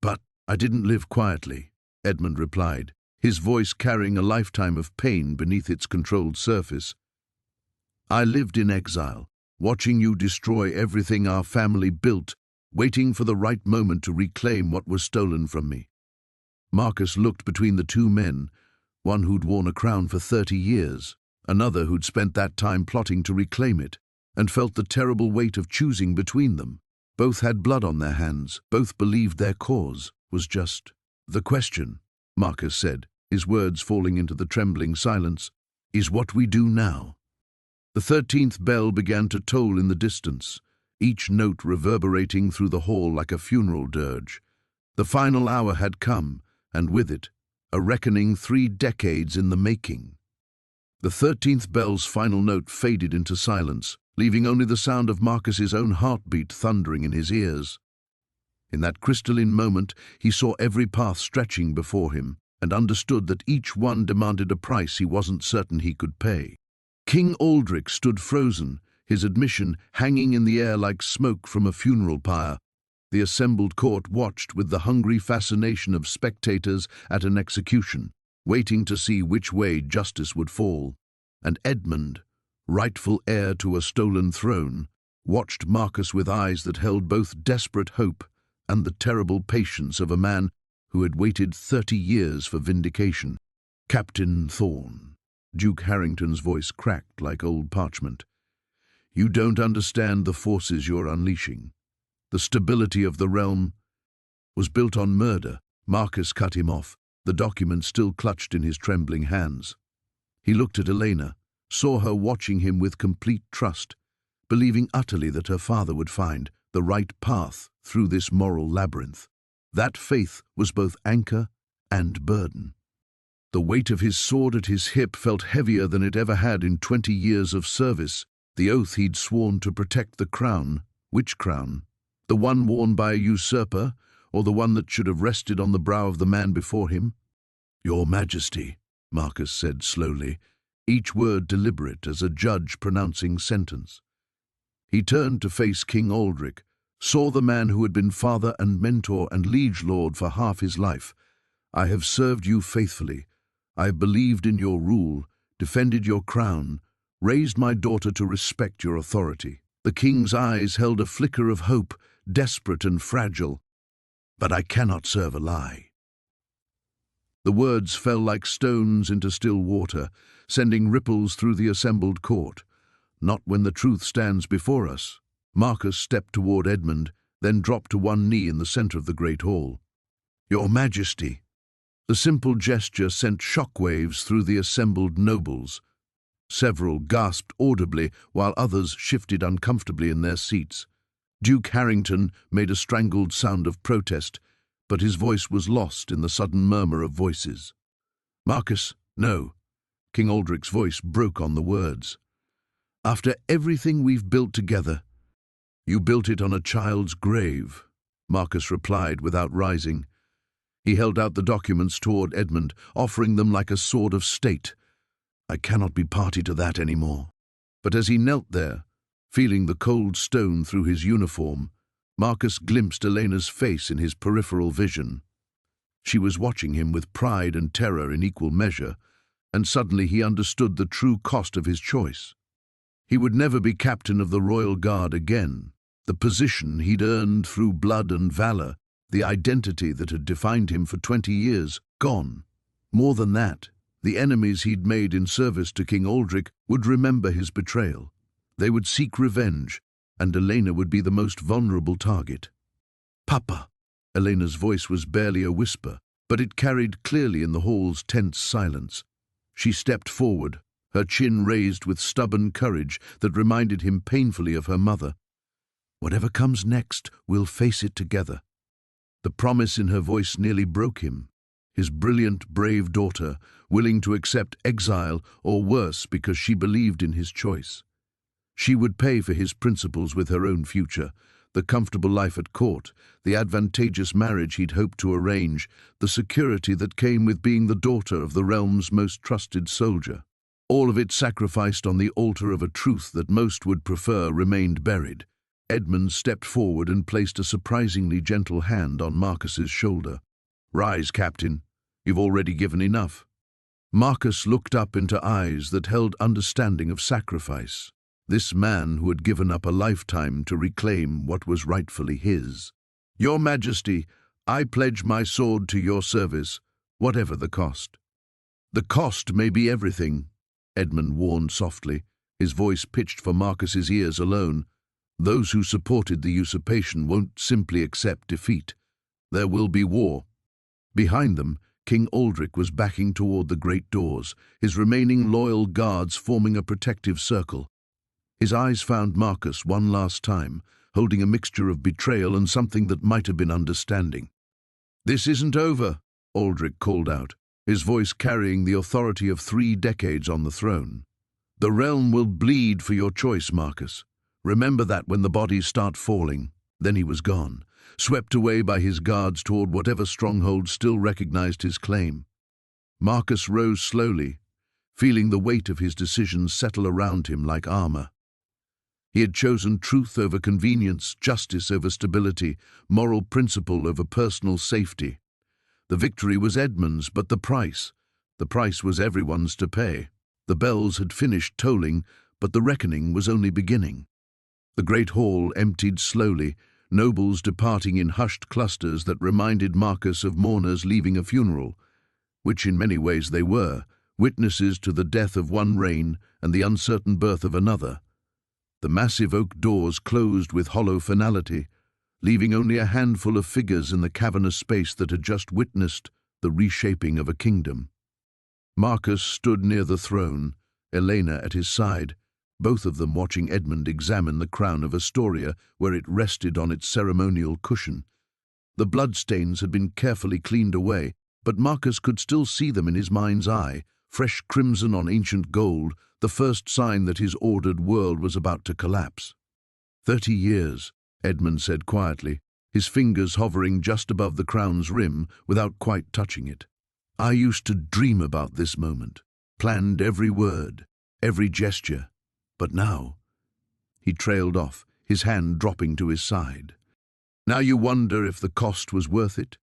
A: "But I didn't live quietly," Edmund replied, his voice carrying a lifetime of pain beneath its controlled surface. "I lived in exile, watching you destroy everything our family built, waiting for the right moment to reclaim what was stolen from me." Marcus looked between the 2 men, one who'd worn a crown for 30 years, another who'd spent that time plotting to reclaim it, and felt the terrible weight of choosing between them. Both had blood on their hands, both believed their cause was just. "The question," Marcus said, his words falling into the trembling silence, "is what we do now." The 13th bell began to toll in the distance, each note reverberating through the hall like a funeral dirge. The final hour had come, and with it, a reckoning 3 decades in the making. The 13th bell's final note faded into silence, leaving only the sound of Marcus's own heartbeat thundering in his ears. In that crystalline moment, he saw every path stretching before him, and understood that each one demanded a price he wasn't certain he could pay. King Aldrich stood frozen, his admission hanging in the air like smoke from a funeral pyre. The assembled court watched with the hungry fascination of spectators at an execution, waiting to see which way justice would fall. And Edmund, rightful heir to a stolen throne, watched Marcus with eyes that held both desperate hope and the terrible patience of a man who had waited 30 years for vindication. "Captain Thorne," Duke Harrington's voice cracked like old parchment, "you don't understand the forces you're unleashing. The stability of the realm was built on murder." Marcus cut him off, the document still clutched in his trembling hands. He looked at Elena, saw her watching him with complete trust, believing utterly that her father would find the right path through this moral labyrinth. That faith was both anchor and burden. The weight of his sword at his hip felt heavier than it ever had in 20 years of service, the oath he'd sworn to protect the crown. Which crown? The one worn by a usurper, or the one that should have rested on the brow of the man before him? "Your Majesty," Marcus said slowly, each word deliberate as a judge pronouncing sentence. He turned to face King Aldrich, saw the man who had been father and mentor and liege lord for half his life. "I have served you faithfully. I have believed in your rule, defended your crown, raised my daughter to respect your authority." The king's eyes held a flicker of hope, desperate and fragile. "But I cannot serve a lie." The words fell like stones into still water, sending ripples through the assembled court. "Not when the truth stands before us." Marcus stepped toward Edmund, then dropped to one knee in the center of the great hall. "Your Majesty." The simple gesture sent shockwaves through the assembled nobles. Several gasped audibly, while others shifted uncomfortably in their seats. Duke Harrington made a strangled sound of protest, but his voice was lost in the sudden murmur of voices. "Marcus, no." King Aldrich's voice broke on the words. "After everything we've built together." "You built it on a child's grave," Marcus replied without rising. He held out the documents toward Edmund, offering them like a sword of state. "I cannot be party to that anymore." But as he knelt there, feeling the cold stone through his uniform, Marcus glimpsed Elena's face in his peripheral vision. She was watching him with pride and terror in equal measure, and suddenly he understood the true cost of his choice. He would never be captain of the Royal Guard again. The position he'd earned through blood and valor, the identity that had defined him for 20 years, gone. More than that, the enemies he'd made in service to King Aldrich would remember his betrayal. They would seek revenge, and Elena would be the most vulnerable target. "Papa!" Elena's voice was barely a whisper, but it carried clearly in the hall's tense silence. She stepped forward, her chin raised with stubborn courage that reminded him painfully of her mother. "Whatever comes next, we'll face it together." The promise in her voice nearly broke him. His brilliant, brave daughter, willing to accept exile or worse because she believed in his choice. She would pay for his principles with her own future, the comfortable life at court, the advantageous marriage he'd hoped to arrange, the security that came with being the daughter of the realm's most trusted soldier. All of it sacrificed on the altar of a truth that most would prefer remained buried. Edmund stepped forward and placed a surprisingly gentle hand on Marcus's shoulder. "Rise, Captain. You've already given enough." Marcus looked up into eyes that held understanding of sacrifice. This man who had given up a lifetime to reclaim what was rightfully his. "Your Majesty, I pledge my sword to your service, whatever the cost." "The cost may be everything," Edmund warned softly, his voice pitched for Marcus's ears alone. Those who supported the usurpation won't simply accept defeat. There will be war. Behind them, King Aldric was backing toward the great doors, his remaining loyal guards forming a protective circle. His eyes found Marcus one last time, holding a mixture of betrayal and something that might have been understanding. "This isn't over," Aldric called out, his voice carrying the authority of 3 decades on the throne. "The realm will bleed for your choice, Marcus. Remember that when the bodies start falling." Then he was gone, swept away by his guards toward whatever stronghold still recognized his claim. Marcus rose slowly, feeling the weight of his decisions settle around him like armor. He had chosen truth over convenience, justice over stability, moral principle over personal safety. The victory was Edmund's, but the price was everyone's to pay. The bells had finished tolling, but the reckoning was only beginning. The great hall emptied slowly, nobles departing in hushed clusters that reminded Marcus of mourners leaving a funeral, which in many ways they were, witnesses to the death of one reign and the uncertain birth of another. The massive oak doors closed with hollow finality, leaving only a handful of figures in the cavernous space that had just witnessed the reshaping of a kingdom. Marcus stood near the throne, Elena at his side, both of them watching Edmund examine the crown of Astoria where it rested on its ceremonial cushion. The bloodstains had been carefully cleaned away, but Marcus could still see them in his mind's eye, fresh crimson on ancient gold, the first sign that his ordered world was about to collapse. 30 years, Edmund said quietly, his fingers hovering just above the crown's rim without quite touching it. "I used to dream about this moment, planned every word, every gesture, but now—" He trailed off, his hand dropping to his side. "Now you wonder if the cost was worth it?"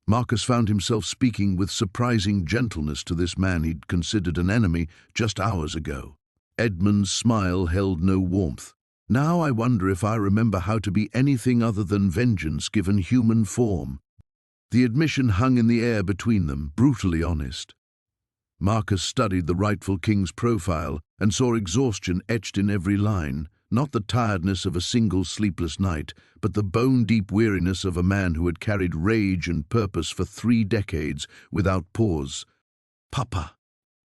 A: Marcus found himself speaking with surprising gentleness to this man he'd considered an enemy just hours ago. Edmund's smile held no warmth. "Now I wonder if I remember how to be anything other than vengeance given human form." The admission hung in the air between them, brutally honest. Marcus studied the rightful king's profile and saw exhaustion etched in every line, not the tiredness of a single sleepless night, but the bone-deep weariness of a man who had carried rage and purpose for 3 decades without pause. "Papa."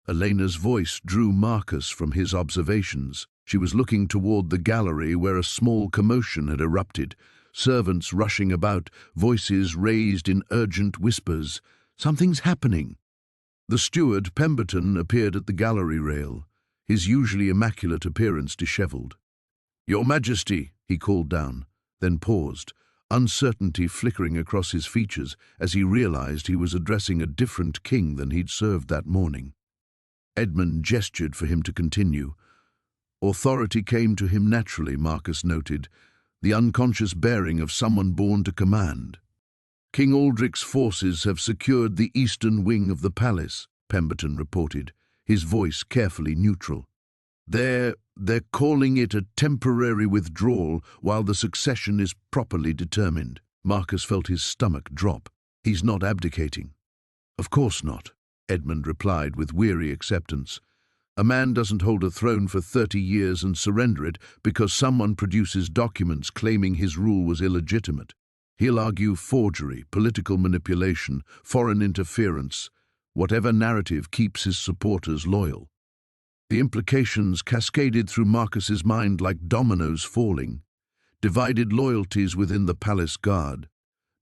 A: Elena's voice drew Marcus from his observations. She was looking toward the gallery where a small commotion had erupted, servants rushing about, voices raised in urgent whispers. "Something's happening." The steward, Pemberton, appeared at the gallery rail, his usually immaculate appearance disheveled. "Your Majesty," he called down, then paused, uncertainty flickering across his features as he realized he was addressing a different king than he'd served that morning. Edmund gestured for him to continue. Authority came to him naturally, Marcus noted, the unconscious bearing of someone born to command. "King Aldric's forces have secured the eastern wing of the palace," Pemberton reported, his voice carefully neutral. They're calling it a temporary withdrawal while the succession is properly determined." Marcus felt his stomach drop. "He's not abdicating." "Of course not," Edmund replied with weary acceptance. "A man doesn't hold a throne for 30 years and surrender it because someone produces documents claiming his rule was illegitimate. He'll argue forgery, political manipulation, foreign interference, whatever narrative keeps his supporters loyal." The implications cascaded through Marcus's mind like dominoes falling. Divided loyalties within the palace guard,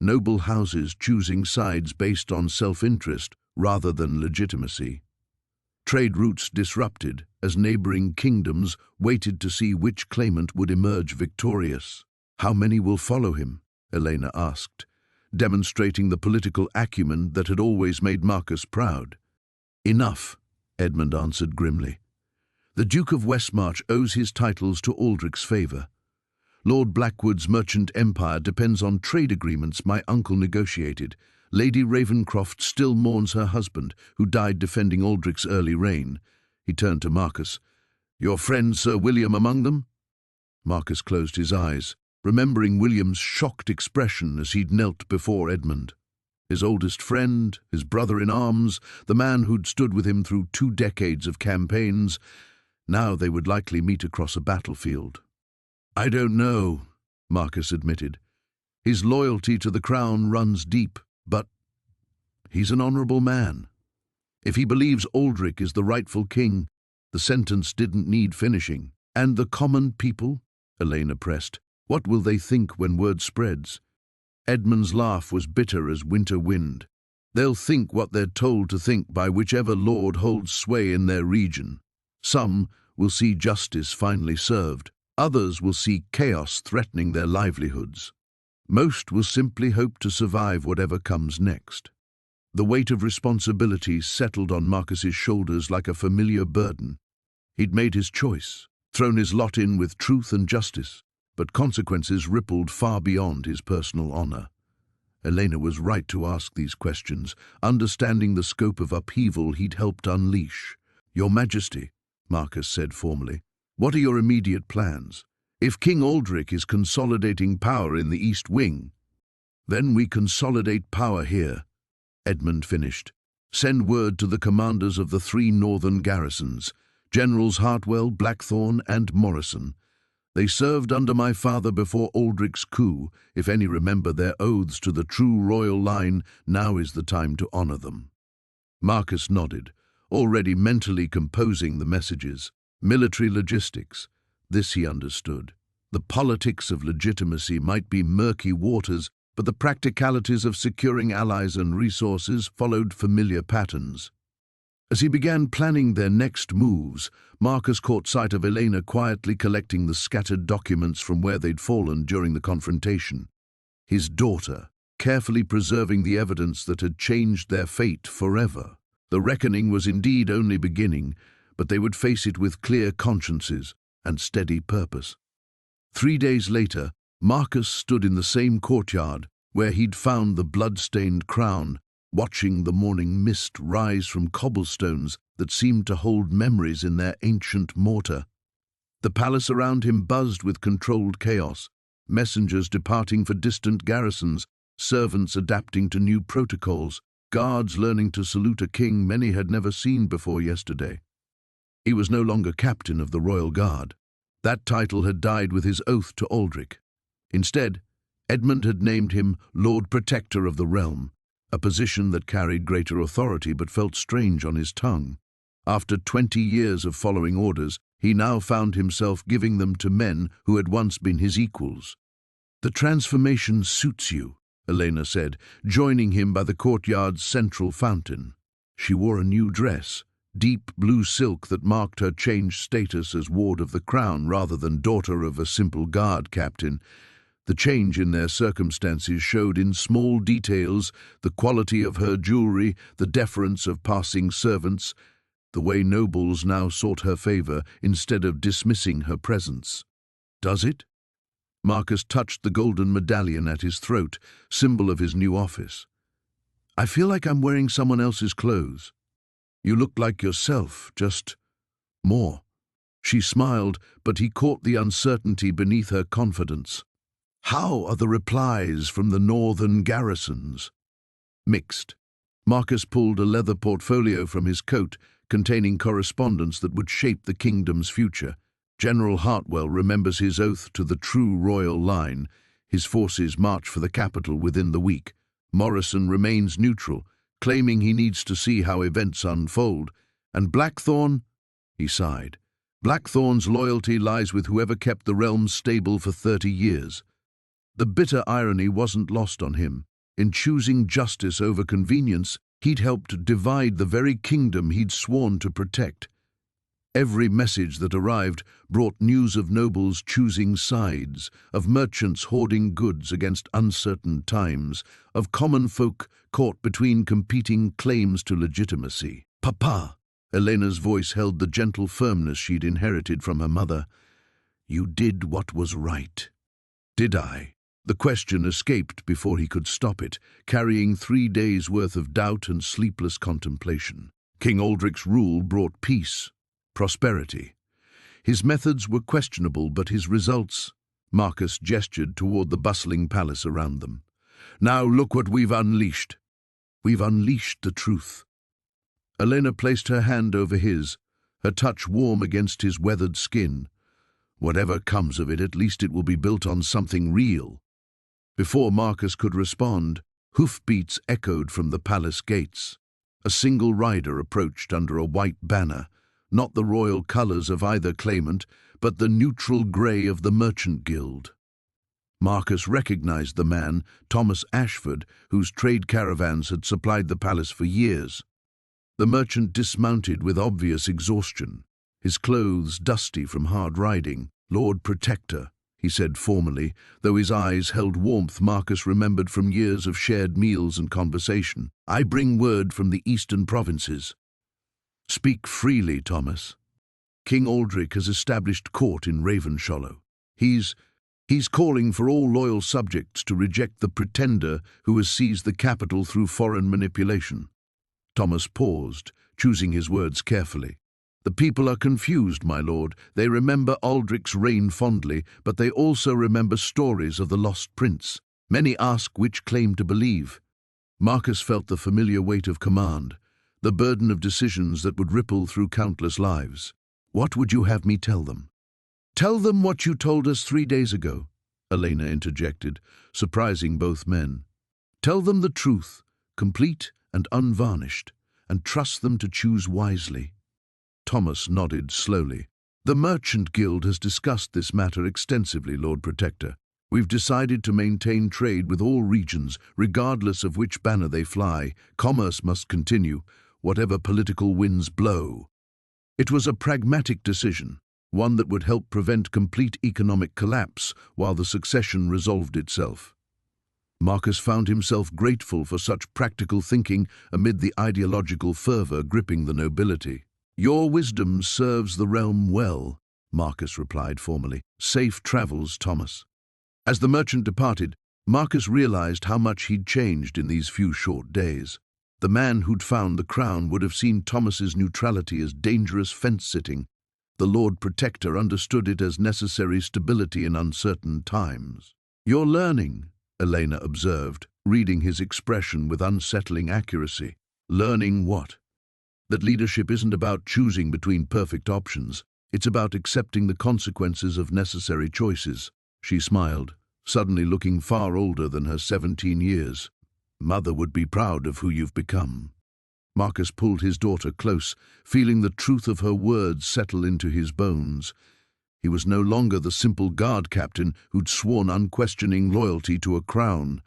A: noble houses choosing sides based on self-interest rather than legitimacy. Trade routes disrupted as neighboring kingdoms waited to see which claimant would emerge victorious. "How many will follow him?" Elena asked, demonstrating the political acumen that had always made Marcus proud. "Enough," Edmund answered grimly. "The Duke of Westmarch owes his titles to Aldric's favor. Lord Blackwood's merchant empire depends on trade agreements my uncle negotiated. Lady Ravencroft still mourns her husband, who died defending Aldric's early reign." He turned to Marcus. "Your friend Sir William among them?" Marcus closed his eyes, remembering William's shocked expression as he'd knelt before Edmund. His oldest friend, his brother-in-arms, the man who'd stood with him through 2 decades of campaigns. Now they would likely meet across a battlefield. "I don't know," Marcus admitted. "His loyalty to the crown runs deep, but he's an honorable man. If he believes Aldrich is the rightful king, the sentence didn't need finishing. And the common people?" Elena pressed. "What will they think when word spreads?" Edmund's laugh was bitter as winter wind. "They'll think what they're told to think by whichever lord holds sway in their region. Some will see justice finally served. Others will see chaos threatening their livelihoods. Most will simply hope to survive whatever comes next." The weight of responsibility settled on Marcus's shoulders like a familiar burden. He'd made his choice, thrown his lot in with truth and justice, but consequences rippled far beyond his personal honor. Elena was right to ask these questions, understanding the scope of upheaval he'd helped unleash. "Your Majesty," Marcus said formally, "what are your immediate plans? If King Aldrich is consolidating power in the East Wing, then we consolidate power here," Edmund finished. "Send word to the commanders of the 3 northern garrisons, Generals Hartwell, Blackthorne, and Morrison. They served under my father before Aldrich's coup. If any remember their oaths to the true royal line, now is the time to honor them." Marcus nodded, already mentally composing the messages. Military logistics. This he understood. The politics of legitimacy might be murky waters, but the practicalities of securing allies and resources followed familiar patterns. As he began planning their next moves, Marcus caught sight of Elena quietly collecting the scattered documents from where they'd fallen during the confrontation. His daughter, carefully preserving the evidence that had changed their fate forever. The reckoning was indeed only beginning, but they would face it with clear consciences and steady purpose. 3 days later, Marcus stood in the same courtyard where he'd found the blood-stained crown, watching the morning mist rise from cobblestones that seemed to hold memories in their ancient mortar. The palace around him buzzed with controlled chaos, messengers departing for distant garrisons, servants adapting to new protocols, guards learning to salute a king many had never seen before yesterday. He was no longer captain of the Royal Guard. That title had died with his oath to Aldrich. Instead, Edmund had named him Lord Protector of the Realm, a position that carried greater authority but felt strange on his tongue. After 20 years of following orders, he now found himself giving them to men who had once been his equals. "The transformation suits you," Elena said, joining him by the courtyard's central fountain. She wore a new dress, deep blue silk that marked her changed status as ward of the crown rather than daughter of a simple guard captain. The change in their circumstances showed in small details, the quality of her jewelry, the deference of passing servants, the way nobles now sought her favor instead of dismissing her presence. "Does it?" Marcus touched the golden medallion at his throat, symbol of his new office. "I feel like I'm wearing someone else's clothes. You look like yourself, just more." She smiled, but he caught the uncertainty beneath her confidence. "How are the replies from the northern garrisons?" "Mixed." Marcus pulled a leather portfolio from his coat, containing correspondence that would shape the kingdom's future. General Hartwell remembers his oath to the true royal line. His forces march for the capital within the week. Morrison remains neutral, claiming he needs to see how events unfold. And Blackthorne? He sighed. Blackthorne's loyalty lies with whoever kept the realm stable for 30 years. The bitter irony wasn't lost on him. In choosing justice over convenience, he'd helped divide the very kingdom he'd sworn to protect. Every message that arrived brought news of nobles choosing sides, of merchants hoarding goods against uncertain times, of common folk caught between competing claims to legitimacy. "Papa," Elena's voice held the gentle firmness she'd inherited from her mother. "You did what was right." "Did I?" The question escaped before he could stop it, carrying 3 days' worth of doubt and sleepless contemplation. King Aldrich's rule brought peace, prosperity. His methods were questionable, but his results— Marcus gestured toward the bustling palace around them. "Now look what we've unleashed." We've unleashed the truth." Elena placed her hand over his, her touch warm against his weathered skin. "Whatever comes of it, at least it will be built on something real." Before Marcus could respond, hoofbeats echoed from the palace gates. A single rider approached under a white banner, not the royal colours of either claimant, but the neutral grey of the Merchant Guild. Marcus recognized the man, Thomas Ashford, whose trade caravans had supplied the palace for years. The merchant dismounted with obvious exhaustion, his clothes dusty from hard riding. "Lord Protector," he said formally, though his eyes held warmth Marcus remembered from years of shared meals and conversation. "I bring word from the eastern provinces." "Speak freely, Thomas." "King Aldric has established court in Ravenshollow. He's calling for all loyal subjects to reject the pretender who has seized the capital through foreign manipulation." Thomas paused, choosing his words carefully. "The people are confused, my lord. They remember Aldric's reign fondly, but they also remember stories of the lost prince. Many ask which claim to believe." Marcus felt the familiar weight of command, the burden of decisions that would ripple through countless lives. "What would you have me tell them?" "Tell them what you told us 3 days ago," Elena interjected, surprising both men. "Tell them the truth, complete and unvarnished, and trust them to choose wisely." Thomas nodded slowly. "The Merchant Guild has discussed this matter extensively, Lord Protector. We've decided to maintain trade with all regions, regardless of which banner they fly. Commerce must continue, whatever political winds blow." It was a pragmatic decision, one that would help prevent complete economic collapse while the succession resolved itself. Marcus found himself grateful for such practical thinking amid the ideological fervor gripping the nobility. "Your wisdom serves the realm well," Marcus replied formally. "Safe travels, Thomas." As the merchant departed, Marcus realized how much he'd changed in these few short days. The man who'd found the crown would have seen Thomas's neutrality as dangerous fence-sitting. The Lord Protector understood it as necessary stability in uncertain times. "You're learning," Elena observed, reading his expression with unsettling accuracy. "Learning what?" "That leadership isn't about choosing between perfect options. It's about accepting the consequences of necessary choices." She smiled, suddenly looking far older than her 17 years. "Mother would be proud of who you've become." Marcus pulled his daughter close, feeling the truth of her words settle into his bones. He was no longer the simple guard captain who'd sworn unquestioning loyalty to a crown.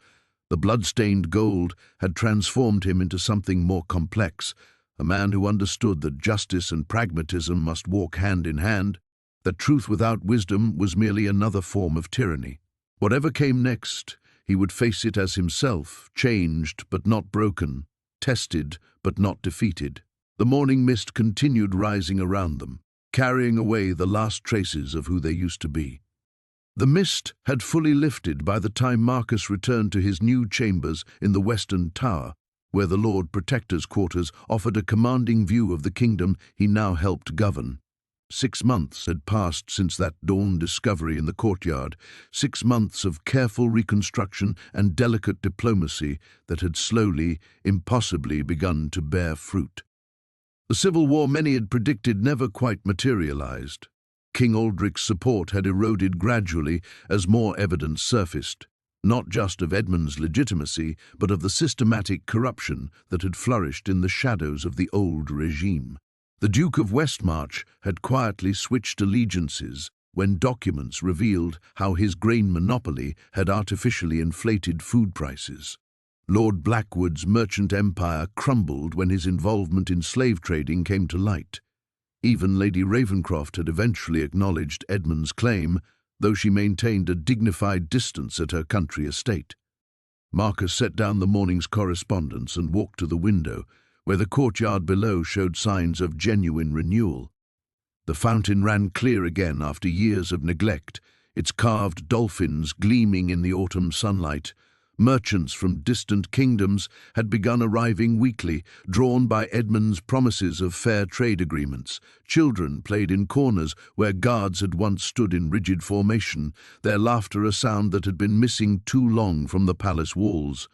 A: The blood-stained gold had transformed him into something more complex, a man who understood that justice and pragmatism must walk hand in hand, that truth without wisdom was merely another form of tyranny. Whatever came next, he would face it as himself, changed but not broken, tested but not defeated. The morning mist continued rising around them, carrying away the last traces of who they used to be. The mist had fully lifted by the time Marcus returned to his new chambers in the Western Tower, where the Lord Protector's quarters offered a commanding view of the kingdom he now helped govern. 6 months had passed since that dawn discovery in the courtyard, 6 months of careful reconstruction and delicate diplomacy that had slowly, impossibly begun to bear fruit. The civil war many had predicted never quite materialized. King Aldric's support had eroded gradually as more evidence surfaced, not just of Edmund's legitimacy, but of the systematic corruption that had flourished in the shadows of the old regime. The Duke of Westmarch had quietly switched allegiances when documents revealed how his grain monopoly had artificially inflated food prices. Lord Blackwood's merchant empire crumbled when his involvement in slave trading came to light. Even Lady Ravenscroft had eventually acknowledged Edmund's claim, though she maintained a dignified distance at her country estate. Marcus set down the morning's correspondence and walked to the window, where the courtyard below showed signs of genuine renewal. The fountain ran clear again after years of neglect, its carved dolphins gleaming in the autumn sunlight. Merchants from distant kingdoms had begun arriving weekly, drawn by Edmund's promises of fair trade agreements. Children played in corners where guards had once stood in rigid formation, their laughter a sound that had been missing too long from the palace walls.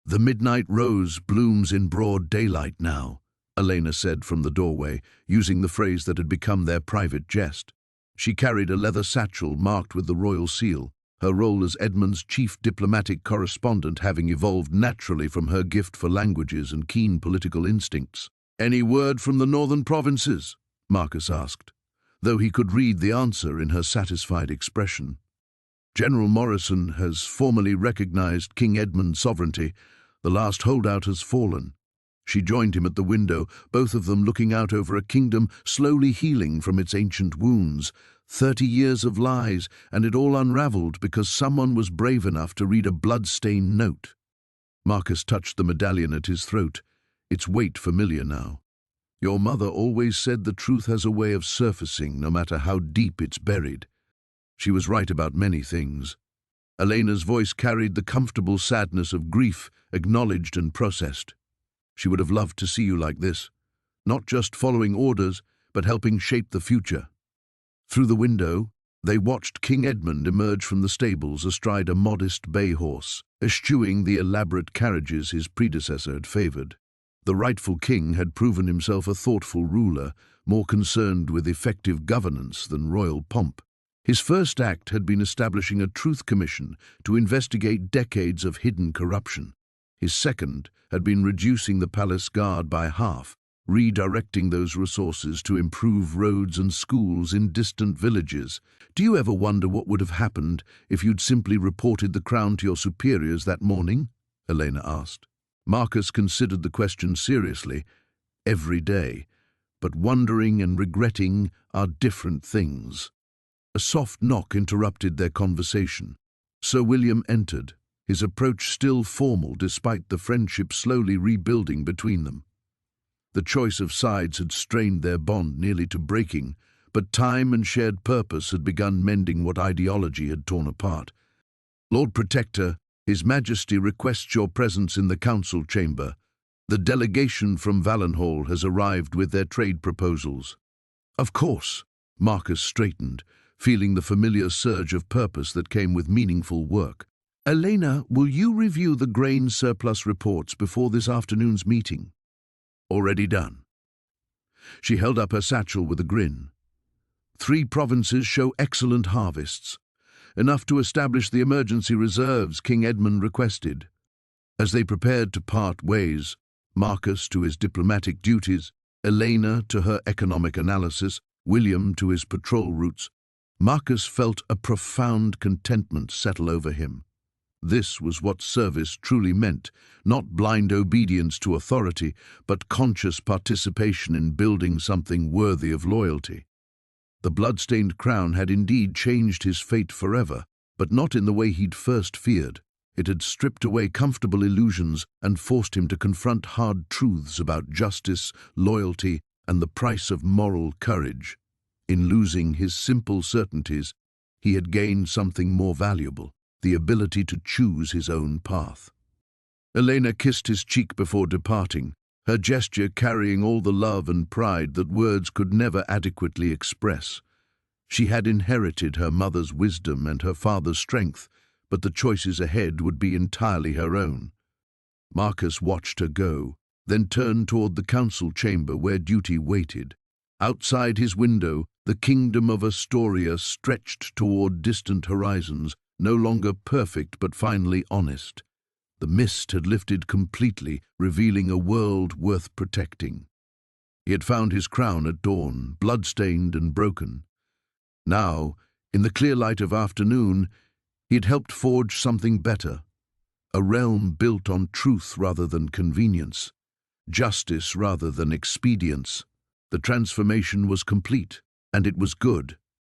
A: The midnight rose blooms in broad daylight now, Elena said from the doorway, using the phrase that had become their private jest. She carried a leather satchel marked with the royal seal, her role as Edmund's chief diplomatic correspondent having evolved naturally from her gift for languages and keen political instincts. "Any word from the northern provinces?" Marcus asked, though he could read the answer in her satisfied expression. "General Morrison has formally recognized King Edmund's sovereignty. The last holdout has fallen." She joined him at the window, both of them looking out over a kingdom slowly healing from its ancient wounds. 30 years of lies, and it all unraveled because someone was brave enough to read a blood-stained note. Marcus touched the medallion at his throat, its weight familiar now. "Your mother always said the truth has a way of surfacing, no matter how deep it's buried." She was right about many things. Elena's voice carried the comfortable sadness of grief, acknowledged and processed. "She would have loved to see you like this, not just following orders, but helping shape the future." Through the window, they watched King Edmund emerge from the stables astride a modest bay horse, eschewing the elaborate carriages his predecessor had favored. The rightful king had proven himself a thoughtful ruler, more concerned with effective governance than royal pomp. His first act had been establishing a truth commission to investigate decades of hidden corruption. His second had been reducing the palace guard by half, redirecting those resources to improve roads and schools in distant villages. "Do you ever wonder what would have happened if you'd simply reported the crown to your superiors that morning?" Elena asked. Marcus considered the question seriously. "Every day. But wondering and regretting are different things." A soft knock interrupted their conversation. Sir William entered, his approach still formal despite the friendship slowly rebuilding between them. The choice of sides had strained their bond nearly to breaking, but time and shared purpose had begun mending what ideology had torn apart. "Lord Protector, His Majesty requests your presence in the council chamber. The delegation from Valenhall has arrived with their trade proposals." "Of course." Marcus straightened, feeling the familiar surge of purpose that came with meaningful work. "Elena, will you review the grain surplus reports before this afternoon's meeting?" "Already done." She held up her satchel with a grin. 3 provinces show excellent harvests, enough to establish the emergency reserves King Edmund requested. As they prepared to part ways, Marcus to his diplomatic duties, Elena to her economic analysis, William to his patrol routes, Marcus felt a profound contentment settle over him. This was what service truly meant, not blind obedience to authority, but conscious participation in building something worthy of loyalty. The bloodstained crown had indeed changed his fate forever, but not in the way he'd first feared. It had stripped away comfortable illusions and forced him to confront hard truths about justice, loyalty, and the price of moral courage. In losing his simple certainties, he had gained something more valuable, the ability to choose his own path. Elena kissed his cheek before departing, her gesture carrying all the love and pride that words could never adequately express. She had inherited her mother's wisdom and her father's strength, but the choices ahead would be entirely her own. Marcus watched her go, then turned toward the council chamber where duty waited. Outside his window, the kingdom of Astoria stretched toward distant horizons, no longer perfect but finally honest. The mist had lifted completely, revealing a world worth protecting. He had found his crown at dawn, blood-stained and broken. Now, in the clear light of afternoon, he had helped forge something better, a realm built on truth rather than convenience, justice rather than expedience. The transformation was complete, and it was good.